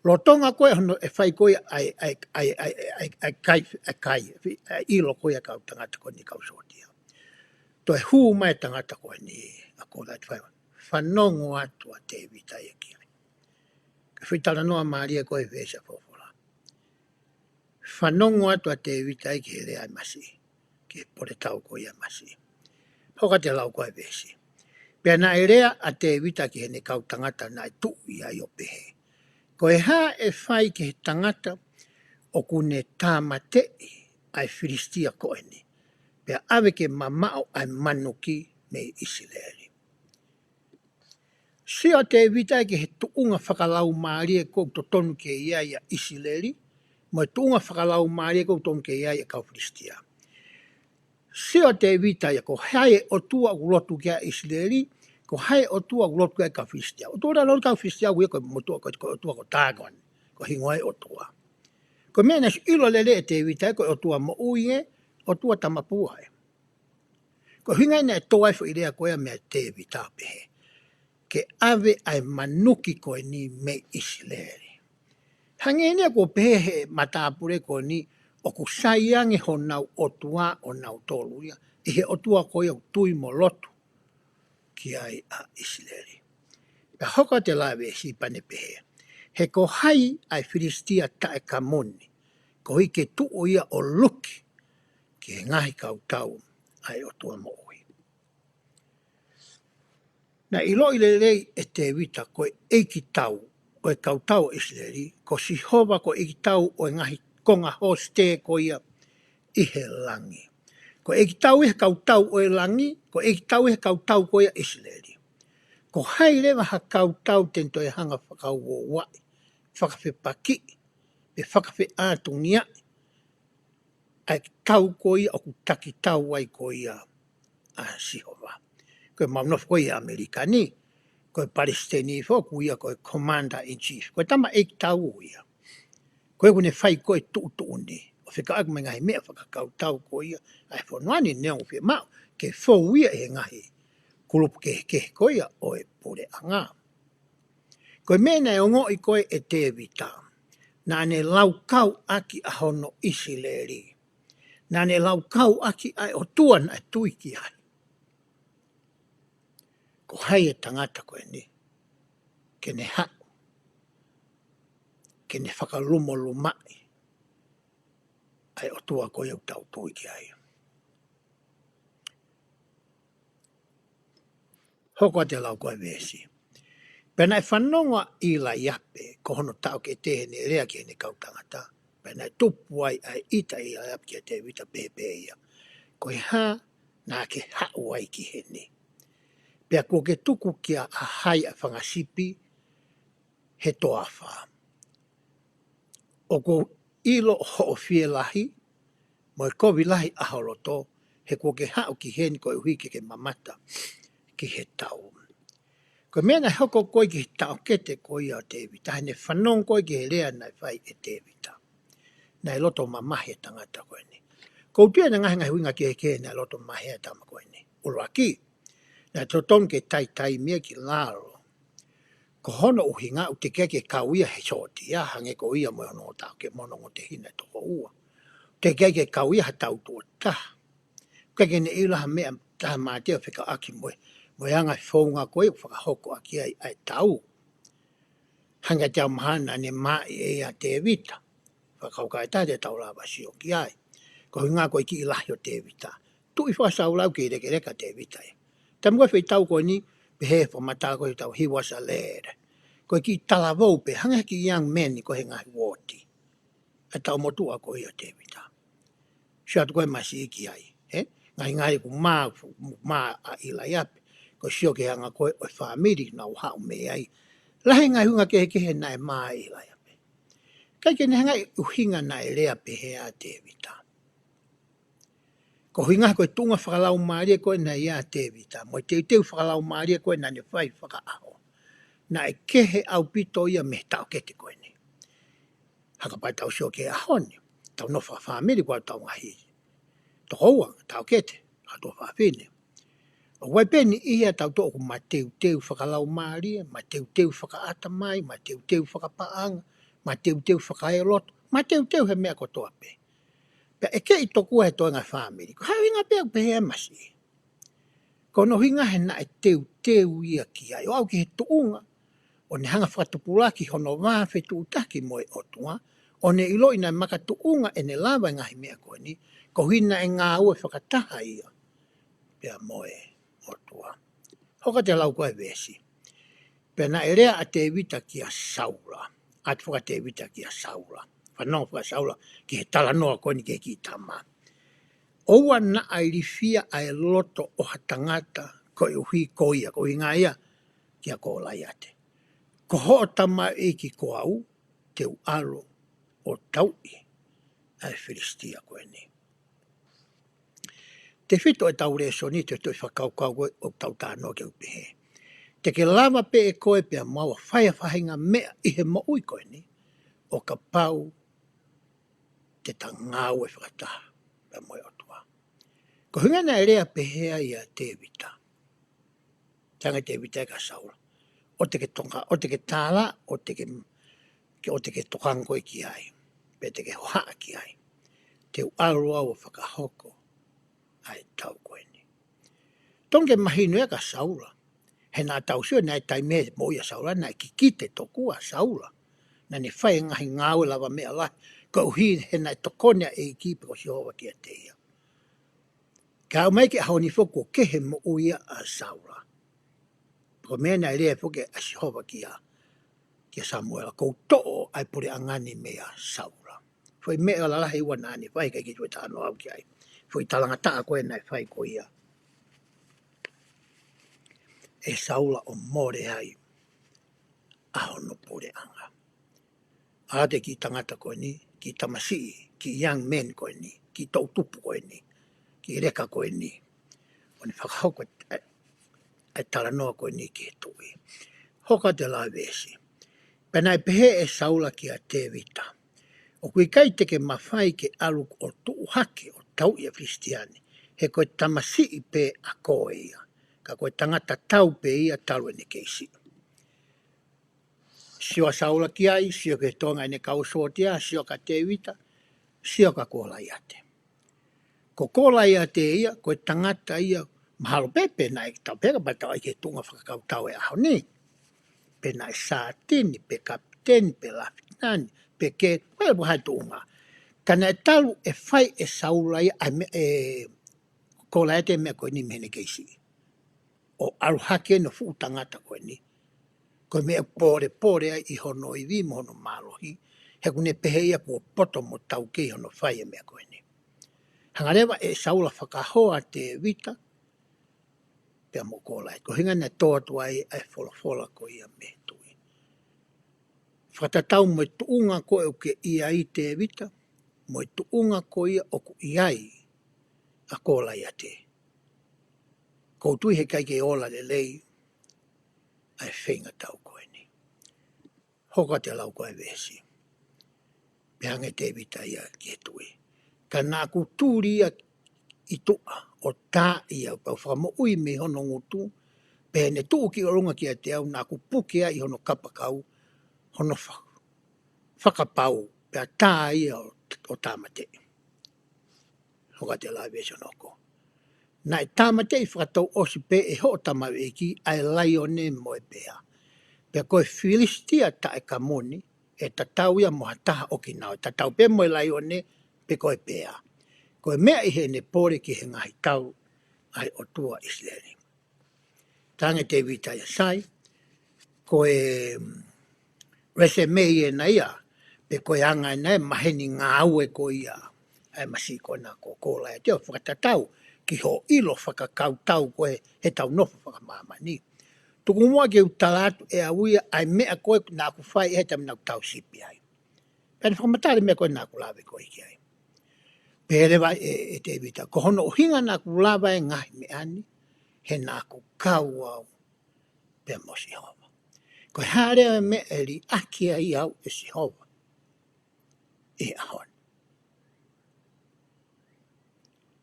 Lo tonga koe hono e whai koe kai, ilo koe a kau tangata ko ni kau sotia. To e huu mai tangata koe ni a kola te whai. Whanongo atu a te vita e kia. Ka whitala noa maaria koe vesa fōwhora. Whanongo atu a te vita e kia rea masi. Ke pore tau koe a masi. Hoka te lau koe vesi. Pea na e rea a te vita ki hene kau tangata na e tu i ai o pehe. Ko e ha e whai ki he tangata o kune tāmatei ai Filistia koe ni. Pea awe ke mamao ai manuki me Isileri. Si o te vita ki he tuunga whakalau maari e kou to tonu ke ia ia Isileri, mo e tuunga whakalau maari e kou tonu ke ia ia kau Filistia. Si o te vita ia ko hae o tua ulotu kia Isileri, ko hae o tua ulotu kia kau Filistia. O tua rau kau Filistia ue ko motua ko o tua ko tāgon, ko hingoe o tua. Ko mea nes ilo lele e te vita ko o tua mo uie, o tua tamapuae. Ko hingai na e toai fo irea koea mea te vita pehe. Ke ave ai manuki koe ni me Isileri. Hangenia ko pehe matapure koe ni o ku saiange ho nau otua o nau toluia. I he otua koe au tui mo lotu ki ai a Isileri. Pe hoko te lawe si pane pehe. He ko hai ai Filistia tae ka moni. Ko i ke tuo ia o luki ki he ngahi kautau ai o tua mo'oi. Na ilo i lelei e te wita ko e eiki tau o e kautau Israeli, ko si hova ko eiki tau o e ngahi konga hoste ko ia i he langi. Ko eiki tau i he kautau o e langi, ko eiki tau i he kautau ko ia Israeli. Ko hai lewa ha kautau tento e hanga whakau o wai, whakawhepaki, e whakawhe ātungia, ai tau ko ia o ku taki tau ai ko ia a Sihova. Ko e maunof ko ia Amerikani, ko e Palestini fo ku ia ko e Commander in Chief. Ko e tama eik tau ia. Ko e kune whai ko e tuu ni. O whika aku me ngahi mea whakakau tau ko ia. Ai whanuani neong whi mau. Ke fōu ia e ngahi. Kulupu ke ko ia o e pure anga. Ko e mena e ongo i koe e te vita. Nā ne laukau aki a hono Isileri. Nā ne laukau aki ai o tuan ai tuiki ai. Ko hai e tangata koe ni. Ke ne hau. Ke ne whakalumo lumai. Ai o tua koe au tau tuiki ai. Hoko te lau koe vesi. Pena e whanonga i la iape, ko hono tau ke te ne rea ke ne kautangata. Pena e tupu ai ita i la iape ke te vita pepe ia. Ko i ha, nā ke hau ai ki he ni. Pea ko ke tuku kia a hai a whangasipi, he toa wha. O ko ilo ho o fie lahi, mo e kovi lahi aholoto, he ko ke hau ki he ni ko e hui ke mamata ki he tau. Ko mena hoko koe ki he tau kete ko ia o te vita, hane whanong koe ki he rea nai whai e te vita. Nai loto mamahi e tangata koe ni. Ko pia na ngahi huinga ki he ke nai loto mamahi e tama koe ni. Uruaki, nai toton ke tai mea ki laro. Ko hono uhinga u te keke kauia he soti ia, hange ko ia mo hono o tau ke mono o te hina toko ua. Te keke kauia ha tau tua taha. Keke ne ilaha mea taha mātea whika aki moe. Moe anga whaunga koe whakahoko aki ai tau. Hanga te mahana ne mai e a te vita. Whakauka e tate tau la wasi o ki ai. Ko hinga koe ki ilahi o te vita. Tu i whasau lau ki reka te vita e. Tamu koe tau koe ni, pehe whamata koe tau he was a lad. Koe ki talavou pe hanga ki young men ni koe ngahi woti. A tau motua koe o te vita. Siat koe masi iki ai. Ngai ku maa a ila yape. Ko sio ke hanga koe o whamiri na uhau me ai. Lahe ngai hunga ke he nai maa ila yape. Kai ke ne hanga uhinga nai lea pehe a te vita. Ko hinga koe tunga whakalau maaria koe nai a te vita. Mo te teu whakalau maaria koe nai ne whai whakaaho. Na e kehe au pito ia me tau kete koe ni. Haka pai tau sio ke ahoni. Tau no whamiri koe tau ngahi. Tokoua, tau kete, ato whawhine. O waipeni ia tau tōku ma teu whakalau maaria, ma teu whakaata mai, ma teu whakapaanga, ma teu whakaeloto, ma teu he mea kotoa pe. Pea eke i tokua he toenga whamiri, ko hau inga pea pe he masi. Ko no hinga he na e teu ia ki ai, o au ki he tuunga, o ne hanga whakatupulaki hono wāwhe tuutaki moe otua, o ne ilo ina maka tuunga e ne lawa ngahi mea koe ni, ko hina e ngā ue whakataha ia, pea moe otua. Hoka te lau koe vesi. Pea na e rea a te vita ki a saura, at whaka te vita ki a saura, whanau whaka saura, ki he tala noa koe ni ke ki tama. Oua na ai rifia ai loto o hatangata ko i uhi koia, ko i ngā ia, ki a ko lai ate. Ko ho tama e ki ko au, te alo o taui ai Filistia koe ni. Te whito e tau reso ni te tui whakaukau koe o tau tānoa ke upihe. Te ke lava pe e koe pia maua whaia whahinga mea i he maui koe ni, o ka pau te ta ngāu e whakataha pia moe otua. Ko hinga na rea pehea ia te vita. Tanga te vita e ka saura. O te ke tonga, o te ke tāla, o te ke tokango ki ai. Pe te ke hoa ki ai. Te uarua o whakahoko ai tau koe ni. Tonge mahinu e ka saura. he nā tau sio nai tai me mo ia saula nai ki kite tokua saula. Na ne whai ngahi ngāwe lawa mea lai. Ka uhi he nai tokonia e ki pe o si hova kia te ia. Ka au mai ki hao ni foko ke he mo uia a saula. Ko mea nai rea foke a si hova kia Samuela. Ko to'o ai pure angani mea saula. Foi mea la lahi ua nani whai kai ki tue tāno au ki ai. Foi talanga taa koe nai whai ko ia. E saula o more ai. Aho no pure anga. Ate ki tangata koe ni, ki tamasi, ki young men koe ni, ki tautupu koe ni, ki reka koe ni. O ni whakahoko ai tala noa koe ni ki he tui. Hoka te lai vesi. Penai pehe e saula ki a te vita. O kui kai teke mawhai ke alu o tuu hake o tau ia Kristiani. He koe tamasi i pe a koe ia. Ka koe tangata tau pe ia talu ni keisi. Sio saula ki ai, sio ke tonga ne kau sotia, sio ka te vita, sio ka kola ia te. Ko kola ia te ia, koe tangata ia, mahalo pepe nai, tau peka pa tau ai ke tunga whakakau tau e aho ni. Pe nai sātini, pe kapteni, pe lafitani, pe ke, koe buhai tunga. Kana e talu e whai e saula ia, kola ia te mea koe ni mene keisi. O aruhake no fu tangata koe ni. Koe mea pore ai i hono i vi mono malohi, he kune pehe ia kua poto mo tau kei hono whai e mea koe ni. Hangarewa e saula whakahoa te vita, pia mo kola e. Ko hinga ne toa tua ai fola ko ia me tui. Whakatatau mo i tuunga koe o ke ia i te vita, mo i tuunga ko ia o ku iai a kola ia te. Ko tui he kai ke ola le lei, ai whenga tau koe ni. Hoka te lau koe vesi. Pehange te vita ia ki he tui. Ka nā kuturi ia i tua o tā ia pau whamo ui me hono ngutu, pe ne tuu ki orunga ki a te au nā kupuke i hono kapakau, hono whakapau, pe a tā ia o tāmate. Hoka te lai vesi onoko. Nā e tāmate i whakatau osi pe e ho tamawe eki, ai lai o ne moe pea. Pe koe Filistia ta e kamoni, e tatau ia moha taha oki nao. Tatau pe moe lai o ne, pe koe pea. Koe mea i he ne pore ki he ngahi tau ai o tua Israeli. Tange te vita ia sai, koe reseme i e na ia, pe koe anga e nei maheni ngā aue ko ia, ai masi ko na ko kola e teo whakatatau, ki ho ilo whakakau tau koe he tau nofo whakamamani. Tuku mua ke utalatu e auia ai mea koe nā ku whai e tam nau tau sipi ai. Pēne whakamatari mea koe nā ku lawe koe ki ai. Pērewa e te vita, ko hono o hinga nā ku lawa e ngahi me ani, he nā ku kau au pe mo si hova. Ko harea me e li akia i au e si hova. E ahon.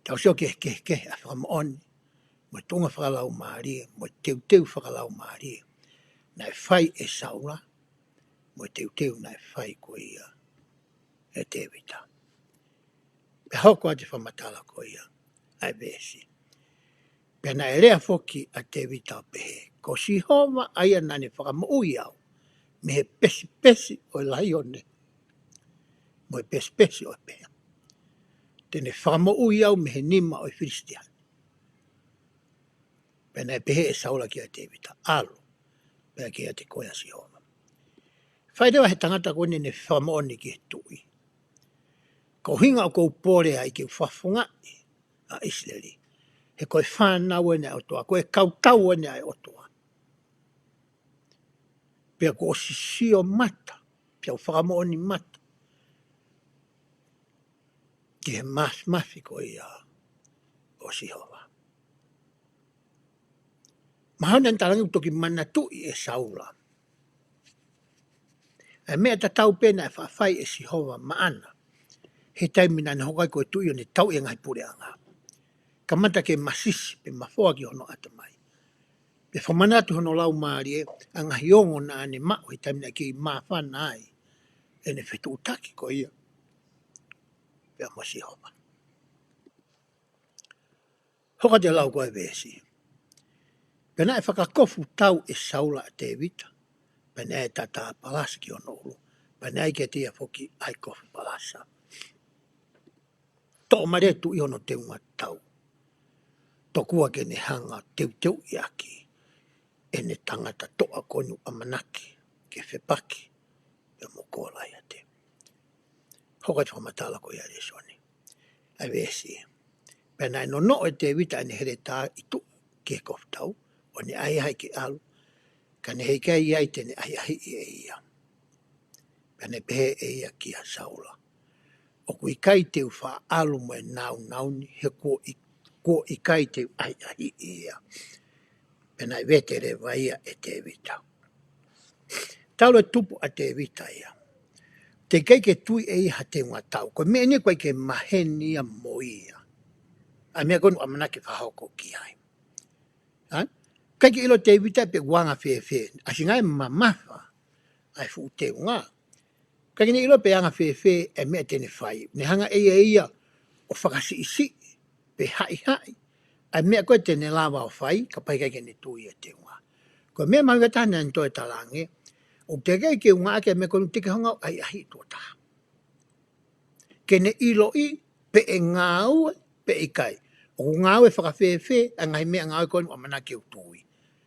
Tau sio ke a whakamooni, mo tunga whakalau maaria, mo teu whakalau maaria. Nai whai e saula, mo teu nai whai ko ia e te vita. Pe hoko ate whamatala ko ia, ai vesi. Pe nai rea foki a te vita pehe. Ko si hova aia nani whakamoui au, me he pesi o laione, mo he pesi o pehe. Tene whakamoui au me he nima o Filistian. Pe nai pehe e saula ki a te vita, alo, pe ki a te koea si hova. Whairewa he tangata kone ne whamaoni ki he tui. Ko hinga o kou pore ai ki whafunga a Israeli. He koe whanau ene o toa, koe kautau ene ai o toa. Pea ko o sisio mata, pea o whamaoni mata. Ki he mafi ko ia o Sihova. Mahana ntarangi utoki manatui e saula. E mea ta tau pena e whawhai e Sihova maana. He taimina ne hokai koe tui o ne tau e ngai pure anga. Ka mata ke masisi pe mafoa ki hono atamai. Pe whamanatu hono lau maari e anga hiongo na ane mao he taimina ki mawhana ai. E ne whetu utaki ko ia. Pe ama Sihova. Hoka te lau koe vesi. Pena e whakakofu tau e saula a te vita. Pena e tata palasi o nolu. Pena e ke tia foki ai kofu palasa. Tō mare tu i ono te unga tau. Tokua ke ne hanga teu i aki. E ne tangata toa konu amanaki. Ke whepaki. E moko lai a te. Hokai whamatala ko ia resoni. Ai vesi. Pena e no e te vita ane here tā i tu ke kofu tau. O ne ai hai ke alu. Ka ne hei kai iai te ne ai ai e ia. Pena pehe e ia ki a saula. O kui kai te wha alu mo e nau ni he ko i kai te ai ai e ia. Pena i vetere vaia e te vita. Tau e tupu a te vita ia. Te kai ke tui e iha te ngā tau. Ko mea ni koe ke mahenia mo ia. A mea konu amana ke whahoko ki ai. Kai ke ilo te vita pe wanga whewhe. A si ngai mamafa. Ai fu te ngā. Kai ni ilo pe anga whewhe e mea tene whai. Ne hanga ia o whakasi isi. Pe hai. Ai mea koe tene lawa o whai. Ka pai kai ke ne tui e te ngā. Ko mea mawika tāna en toi talange. O te kai ke unga ake me konu tike honga ai ahi tuata. Ke ne ilo i pe e ngāu pe e kai. O ngāu e whakawhewhe a ngai mea ngāu konu o mana ke utui.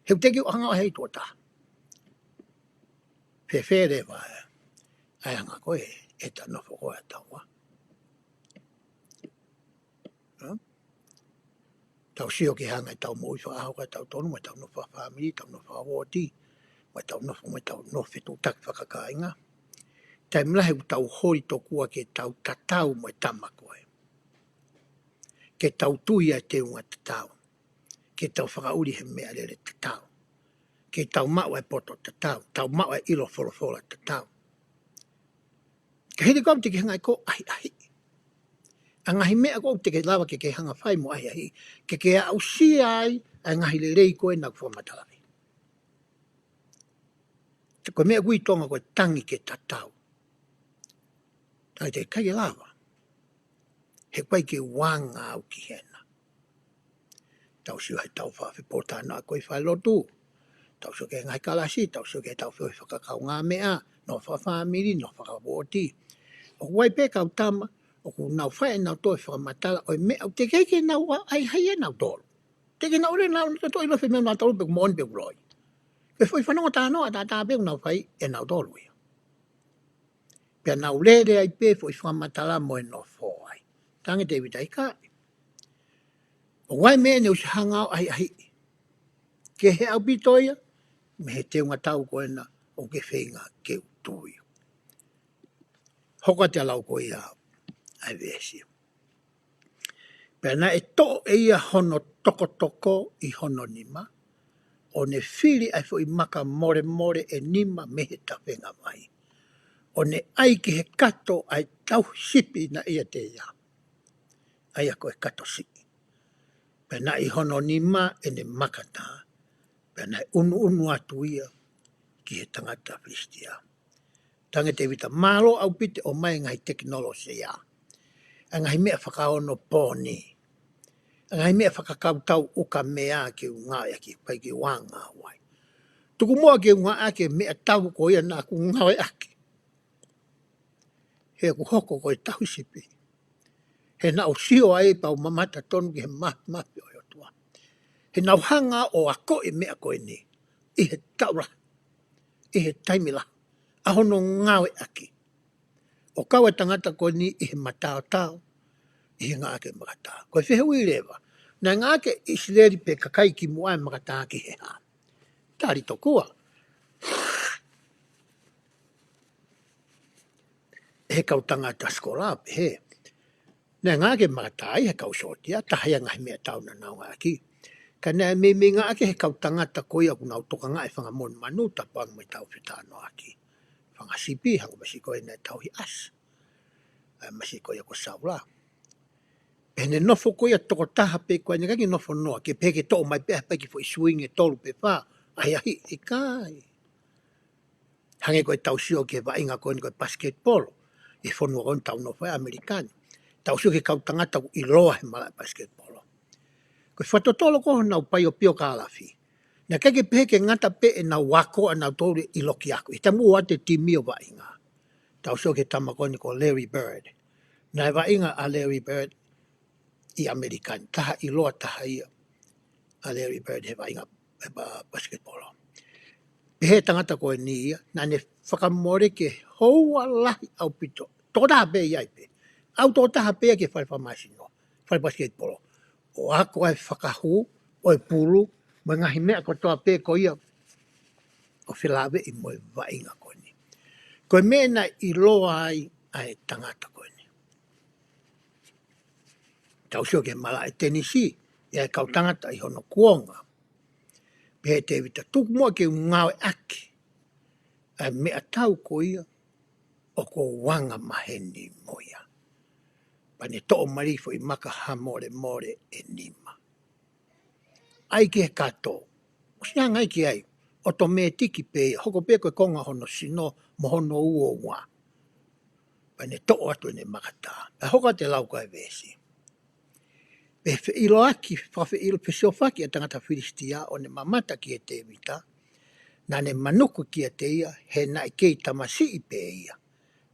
Heu te ki o hanga o hei tuata. Whewhe re vai. Ai hanga koe e ta nofo koe a taua. Tau sio ke hanga e tau moi whaahoka, tau tonu, mai tau nofo a whamiri, tau nofo a woti, mai tau nofo tu tak whakakainga. Tai mlahe u tau hori tokua ke tau tatau mai tamakoe. Ke tau tuia te unga tatau. Ke tau whakauri he mea lere tatau. Ke tau maua e poto tatau. Tau maua e ilo wholofola tatau. Ke hiri kau te ke hanga ko ai ai. A ngahi mea ko te ke lawa ke hanga whai mo ai ai. Ke au si ai a ngahi le rei koe na kuwamatalai. Te koe mea gui tonga koe tangi ke tatau. Tai te kai lawa. He koe ke wanga au ki hena. Tau siu hai tau whawhi pōtana koe whai lotu. Tau siu ke ngai kalasi, tau siu ke tau whioi whakakau ngā mea, no whawhamiri, no whakawoti. O wai pe kau tama, o ku nau whae nau toi whakamatala, o mea au te keike nau ai hai e nau tolu. Te ke nau re nau te toi lofi mea nau tolu pe kumoni pe kuroi. Pe whoi whanonga tāno a tātā pe nau whai e nau tolu ia. Pea nau lere ai pe whoi whakamatala mo e no whoi. Tange te wita i kai. O wai mea ne usi hangau ai ai. Ke he au pitoia, me he te unga tau koe na o ke whenga ke utui. Hoka te alau koe ia ai vesi. Pena e to e ia hono toko i hono nima, o ne whiri ai fo i maka more e nima me he ta whenga mai. O ne ai ki he kato ai tau sipi na ia te ia. Ai a koe kato sipi. Pena i hono nima e ne makata. Pena unu atu ia ki he tangata Christia. Tange te vita malo au pite o mai ngai teknolosi ia. Ngai mea whakaono pōni. Ngai mea whakakau tau uka mea ki unga ia ki pai ki wanga wai. Tuku mua ki unga ake mea tau ko ia nā ku ngawe ake. He ku hoko ko i tau sipi. He nau sio ai pau mamata tonu ki he mapi o yotua. He nau hanga o a koe mea koe ni. I he taura. I he taimila. Ahono ngawe aki. O kawa tangata koe ni i he matao. I he ngā ake makata. Koe whihui rewa. Nā ngā ake isileri pe kakai ki mua e makata ki he hā. Tāri tokua. He kau tangata skola pe he. Nā ngā ake makata ai he kau sotia. Tahaya ngahi mea tau na nau ngā aki. Ka nā me ngā ake he kau tangata koe aku nau toka ngā e whangamon manuta pang me tau whitano aki. Whangasipi hangu masi koe nā tau hi as. Masi koe ako saula. Pene nofo koe a toko taha pe koe nagaki nofo noa. Ke peke tō mai peha peki fo i swing e tolu pe wha. Ai ahi, e kai. Hange koe tau sio ke wa inga koe ni koe basketball. E whonua koe tau nofo e Amerikani. Tau sio ke kau tangata i loa he mala basketball. Koe whatotolo koho nau pai o pio ka alafi. Na kake pehe ke ngata pe e na wako ana tolu I loki aku. I tamu o te timi o wainga. Tau so ke tamakoni ko Larry Bird. Na e wainga a Larry Bird I Amerikan. Taha I loa taha ia. A Larry Bird he wainga basketball. Pehe tangata koe ni ia. Na ne whakamore ke hoa lahi au pito. Tōtaha pe iai pe. Au tōtaha pe ke whai whamasino. Whai basketball. O ako ai whakahu. O e pulu. Mo ngahi mea ko toa pe ko ia. O whilawe I moe wainga koe ni. Koe mena I loa ai ai tangata koe ni. Tau sio ke mala e tenisi. Ia e kau tangata I hono kuonga. Pehe te vita tuku mua ke ngau aki. Ai mea tau ko ia. O ko wanga maheni moia. Pane to'o marifo I maka hamore more e nima. Ai ke kato. O sianga ai ki ai. O to me tiki pe. Hoko pe koe konga hono sino. Mo hono uo wā. Pane to'o atu ne makata. Pe hoka te lauka e vesi. Pe ilo aki. Pe ilo pe sofaki a tangata Filistia. O ne mamata ki e te vita. Na ne manuku ki e te ia. He na I kei tamasi I pe ia.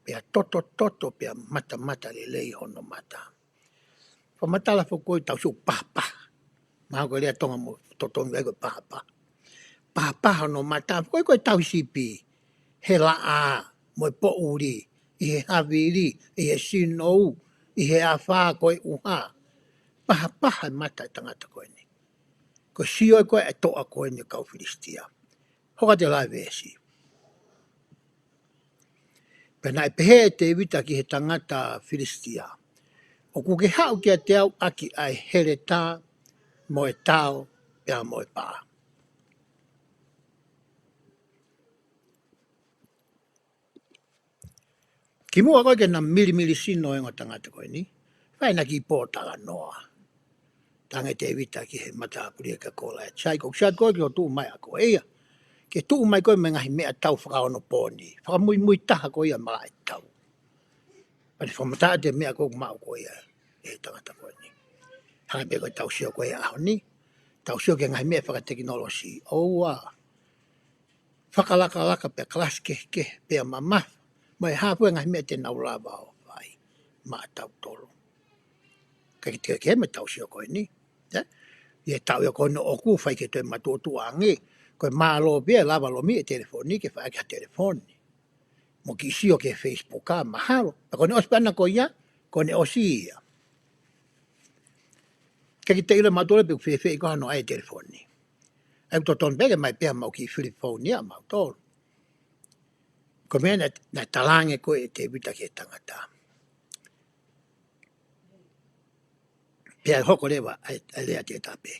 Pea toto pea mata le lei hono mata. Fa matala fo koi tau su papa. Maha koe lea tonga mo totonu ego papa. Papa hono mata. Koe tau sipi. He la a. Mo po uri. I he haviri. I he sinou. I he awha koe uha. Paha mata tangata koe ni. Ko sio koe e toa koe ni kau Filistia. Hoka te lai vesi. Pena e pehe te vita ki he tangata Filistia. O kuke hau kia te au aki ai here tā, mo e tau, pia mo e pā. Ki mua koe ke na mili sino e ngā tangata koe ni, whai na ki pōtala noa. Tanga te vita ki he matapuri e ka kola e chai, kou siat koe ki o tuu mai a koe ia. Ke tuu mai koe me ngahi mea tau whakaono pōni, whakamui taha koe ia maa e tau. Pari whamataa te mea koe mao koe ia, e tangata koe ni. Hangai pe koe tau sio koe aho ni, tau sio ke ngahi mea whakateknolosi. Oua, whakalaka pe klas ke pe a mama, mai hapua ngahi mea te naulawa o vai, maa tau tolo. Kaki te ke me tau sio koe ni, Ie tau ia koe no oku whai ke toi matuotu ange, koe maa lo bea lava lo mi e telefoni ke whai ka telefoni. Mo ki sio ke Facebook ka mahalo, a koe ne ospana koe ia, koe ne osi ia. Kaki te ila matuole pe kuwhewhe I koha no ai telefoni. Ai to ton bege mai pea mau ki Filiponi ia mau tolo. Ko mea na talange koe e te vita ke tangata. Pea hoko lewa ai lea te tape.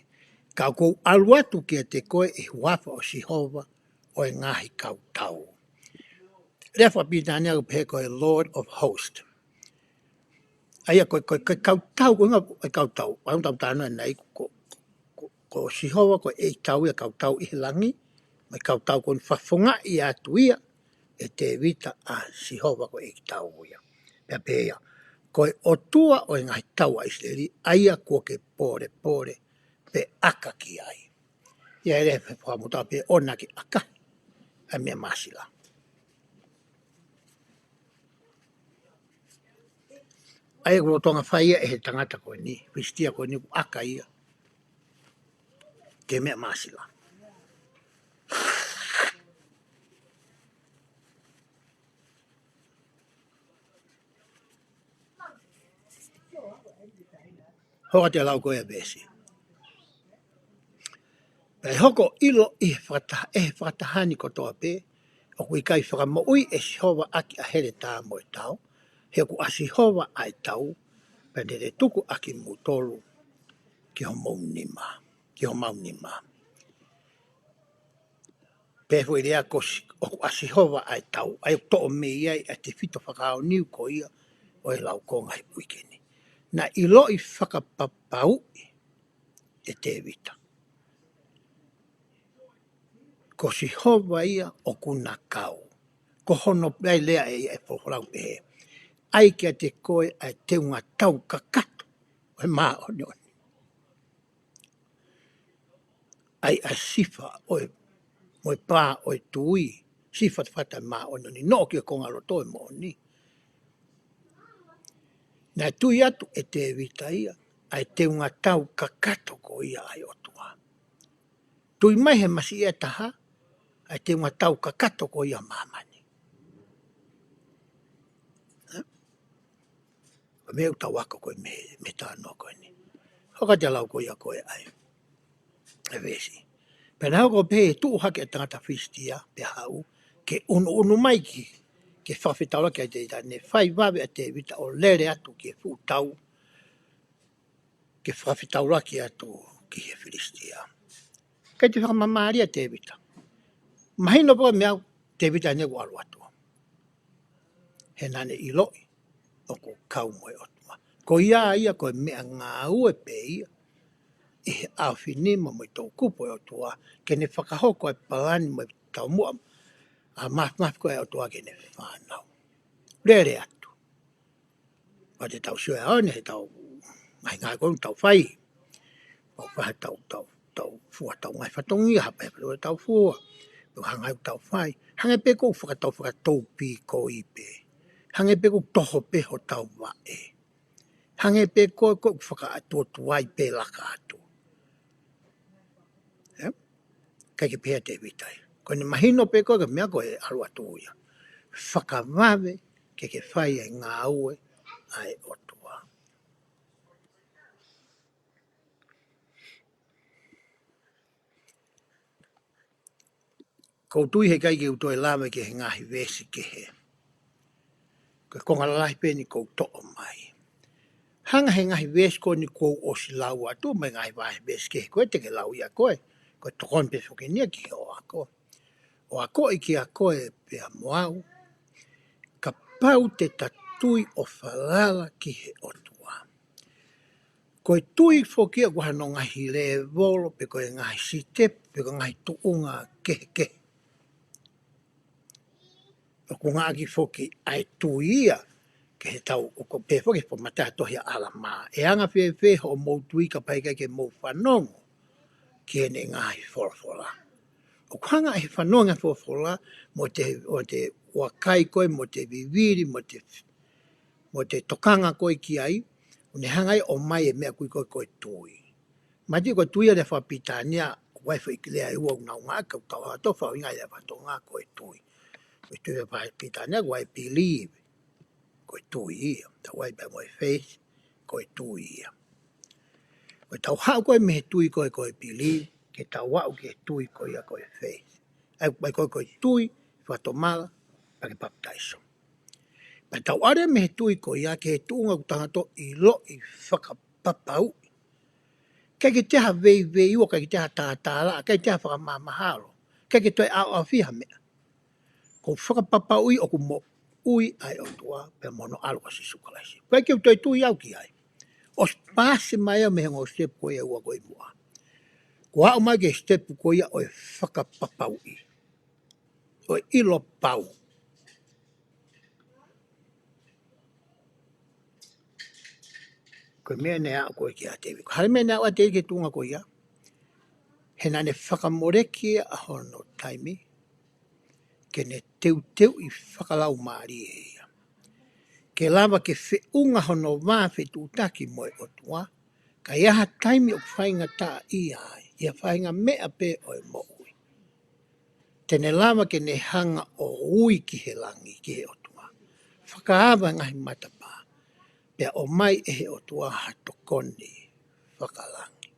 Kau kou aluatu ki te koe e huafa o Sihova o e ngahi kau tau. Lea whapita nea upe koe Lord of Host. Aia koe kau tau, koe ngā kau tau. Wai tau tāna nei ko Sihova koe e tau ia kau tau I langi. Mai kau tau koe whafunga I atu ia. E te vita a Sihova koe e tau ia. Pea pea. Koe o tua o e ngahi tau a Israeli. Aia koe ke pore pe aka ki ai. Ia ere whamuta pe ona ki aka. A mea masila. Aia kuro tonga whaia e he tangata koe ni. Pistia koe ni aka ia. Ke mea masila. Hoka te lau koe a besi. Pei hoko ilo I whakatahani ko toa pe. O kui kai whakamoui e Sihova aki a here tā mo e tau. He ku a Sihova ai tau. Pei te tuku aki mutolu. Ki ho maunima. Ki ho maunima. Pei hui rea ko o ku a Sihova ai tau. Ai to o me iai a te whito whakao niu ko ia. O e lau konga I puikeni. Na ilo I whakapapau e te vita. Ko Sihova ia o kuna kau. Ko hono pai lea e wholau pehe. Ai kia te koe ai te unga tau kakato. O maa oni oni. ai a sifa oi moi pā oi tui sifa whata mā ono ni no ki konga roto mo ni na tui atu e te vita ia ai te unga tau kakato ko ia ai o tua tui mai he masi e taha ai te unga tau kakato ko ia mamani me uta waka ko me tā no ko ni hoka te lau ko ia ko e ai e vesi pena ko pe tu hake tangata fistia pe hau ke unu mai ki ke whawhitaura ki te ne whai wawe a te vita o lere atu ke whutau ke whawhitaura ki atu ki he Filistia. Kei te whakamamari a te vita. Mahino po mea te vita ne waru atu. He nane i loi o ko kau moe otua. Ko ia ko mea ngā ue pe ia e he awhinima mo i tau kupo e otua ke ne whakahoko e palani mo i tau mua a maf ko e otua ke ne whanau. Lere atu. O te tau sue aone he tau mai ngā konu tau whai. Tau whaha tau fua tau ngai whatongi hapa e pere tau fua. Tau hangai tau whai. Hange pe kou whakatau pi ko i pe. Hange pe kou toho pe ho tau wae. Hange pe kou whakaatua tuai pe laka atu. Kai ke pēa te vitai. Ko ni mahino pe kou ke mea ko e aru atu ia. Whakawawe ke whai e ngā ue ai otua. Ko tui he kai ke utoe lawe ke he ngahi vesi ke he. Ko konga lalai pe ni kou to'o mai. Hanga he ngahi vesi ko ni kou osi lau atu mai ngahi vahe vesi ke he koe te ke lau ia koe. Ko tokon pe whukinia ki he o ako. O ako i ki a koe pe a moau. Ka pau te tatui o whalala ki he otua. Koe tui whokia kua no ngahi le volo pe koe ngahi sitep pe koe ngahi tuunga ke. O ko ngā ki whoki ai tui ia ke he tau o ko pe whoki po mataa tohi ala maa. E anga whe ho mou tui ka paika ke mou whanongo ki ene ngahi wholofola. O kanga e whanonga wholofola mo te wakai koe, mo te viviri, mo te tokanga koe ki ai, o ne hangai o mai e mea kui koe tui. Mati koe tui a le whapitania, waifu i kilea e ua unau ngā kau tau hato whau ingai le whato ngā koe tui. Koe tui a whapitania, wai believe, koe tui ia. Ta wai bai moe faith, koe tui ia. Koe tau hao koe me he tui koe believe, ke tau wau ke tui koe ia koe faith. Ai bai koe tui, whato mala, pake baptaiso. Pai tau are me he tui koe ia ke he tuunga kutangato i lo i whakapapau. Kai ke teha vei ua, kai ke teha tātāla, kai teha whakamamahalo. Kai ke toi au whiha mea. Ko whakapapau i o ku mo ui ai o tua pe mono alua si sukalaisi. Kai ke toi tui au ki ai. O spasi mai au me hengo step koe ua koe mua. Ko hao mai ke step koe ia o e whakapapau i. O e ilo pau. Koe mea nea koe ki a tewi. Hare mea nea a tewi ke tunga koe ia. He nane whakamoreki a hono taimi. Ke ne teu i whakalau maari e ia. Ke lava ke whiunga hono wā whetutaki moe o tua. Ka iaha taimi o whainga tā i ai. Ia whainga mea pe o e mo ui. Tene lava ke ne hanga o ui ki he langi ki he o tua. Whakaawa ngahi matapa. Pea o mai e he o tua hatokoni whakalangi.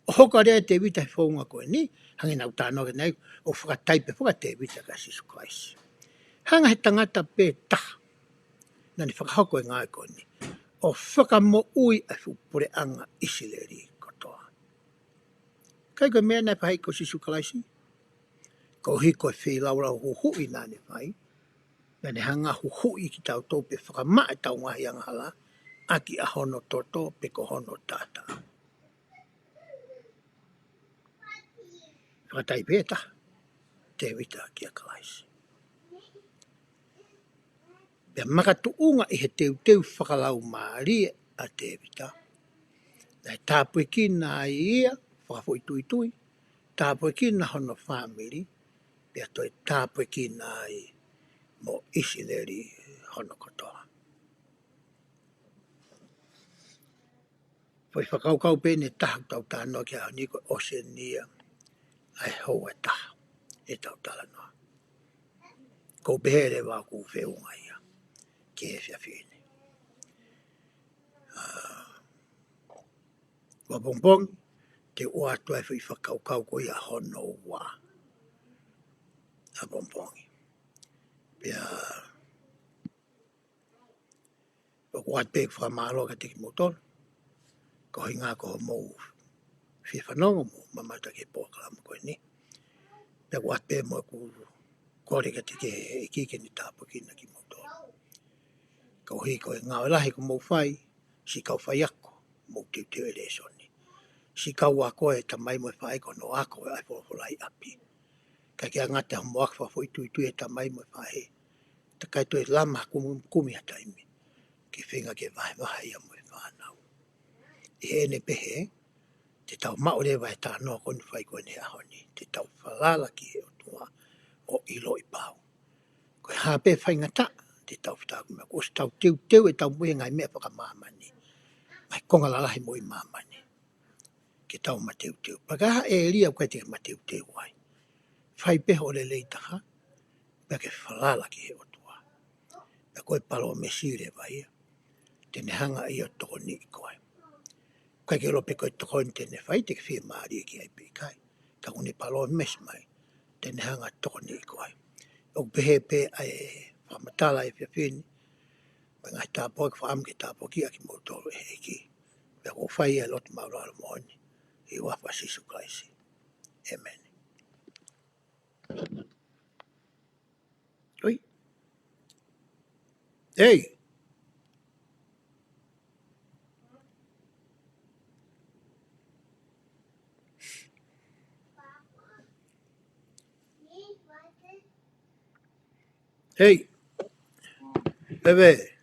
O hoka rea te vita he whaunga koe ni, hangi nau tāno ke nei, o whakataipe te vita ka sisu Christ. Hanga he tangata pe taha, nani whakahoko e ngai koe ni, o whakamo ui a whupure anga isileri kotoa. Kai koe mea nei whahai ko sisu Christ, ko hi koe whilaura huhui nani whai, nani hanga huhui ki tau tau pe whakamaa e tau ngahi anga hala, aki a hono toto pe ko hono tata. Whakatai pēta, te vita ki a kalaisi. Pea makatu unga i he teu whakalau maari a te vita. Nai tāpui ki nā ia, whakafui tui. Tāpoi kina hono family. Pia toi tāpoi kina ai mo isileri hono kotoa. Poi whakaukau pēne tahu tau tānoa kia honiko Oceania. Ai hou e tahu. E tau tala noa. Ko behere wā ku whiunga ia. Ke e whiawhine. Wa bongbong. Te oa tuai whi whakaukau ko ia hono wā. A bongbongi. Pia wak pēk whamalo ka teki motor. Ko hi ngā ko mou whi whanongo mo mamata ke pōkalama koe ni. Pia wak pēk mo ku kore ka teki e kike ni tāpo kina ki motor. Ko hi koe ngā lahi ko mou whai. Si kau whai ako. Mou tiu tiu e le soni. Si kau wā koe ta mai mo whai ko no ako e ai wholai api. Ka kia ngata mo akwa fo itu e ta mai mo whai. Ta kai toi lama kumi a taimi. Ki whinga ke vai vai a mo whanau. I ene pehe, te tau maore vai tā noa koni whai koe ne ahoni. Te tau whalala ki he o tua o ilo i pau. Koe hape whai ngata, te tau whata kuma. Ko se tau teu e tau mue ngai mea whaka mamani. Mai konga lalahi mo i mamani. Ke tau ma teu. Pakaha e lia koe te ma teu ai. Whai peho le leitaha, pia ke whalala ki he o tua. Pia koe palo me sire vai. Tene hanga i o toko ni i koe. Kai ke lope koe toko ni tene whai, te ke whia maari ki ai pikai. Ka kone palo mes mai, tene hanga toko ni i koe. O pehe pe ai whamatala e whiawhini, mai ngai tāpoi ka whaam ke tāpoi ki aki motoro e heki. Pia ko whai e lotu maurara moani, i wafa sisu kaisi. Amen. Oi. Hey. Hey. Bebe.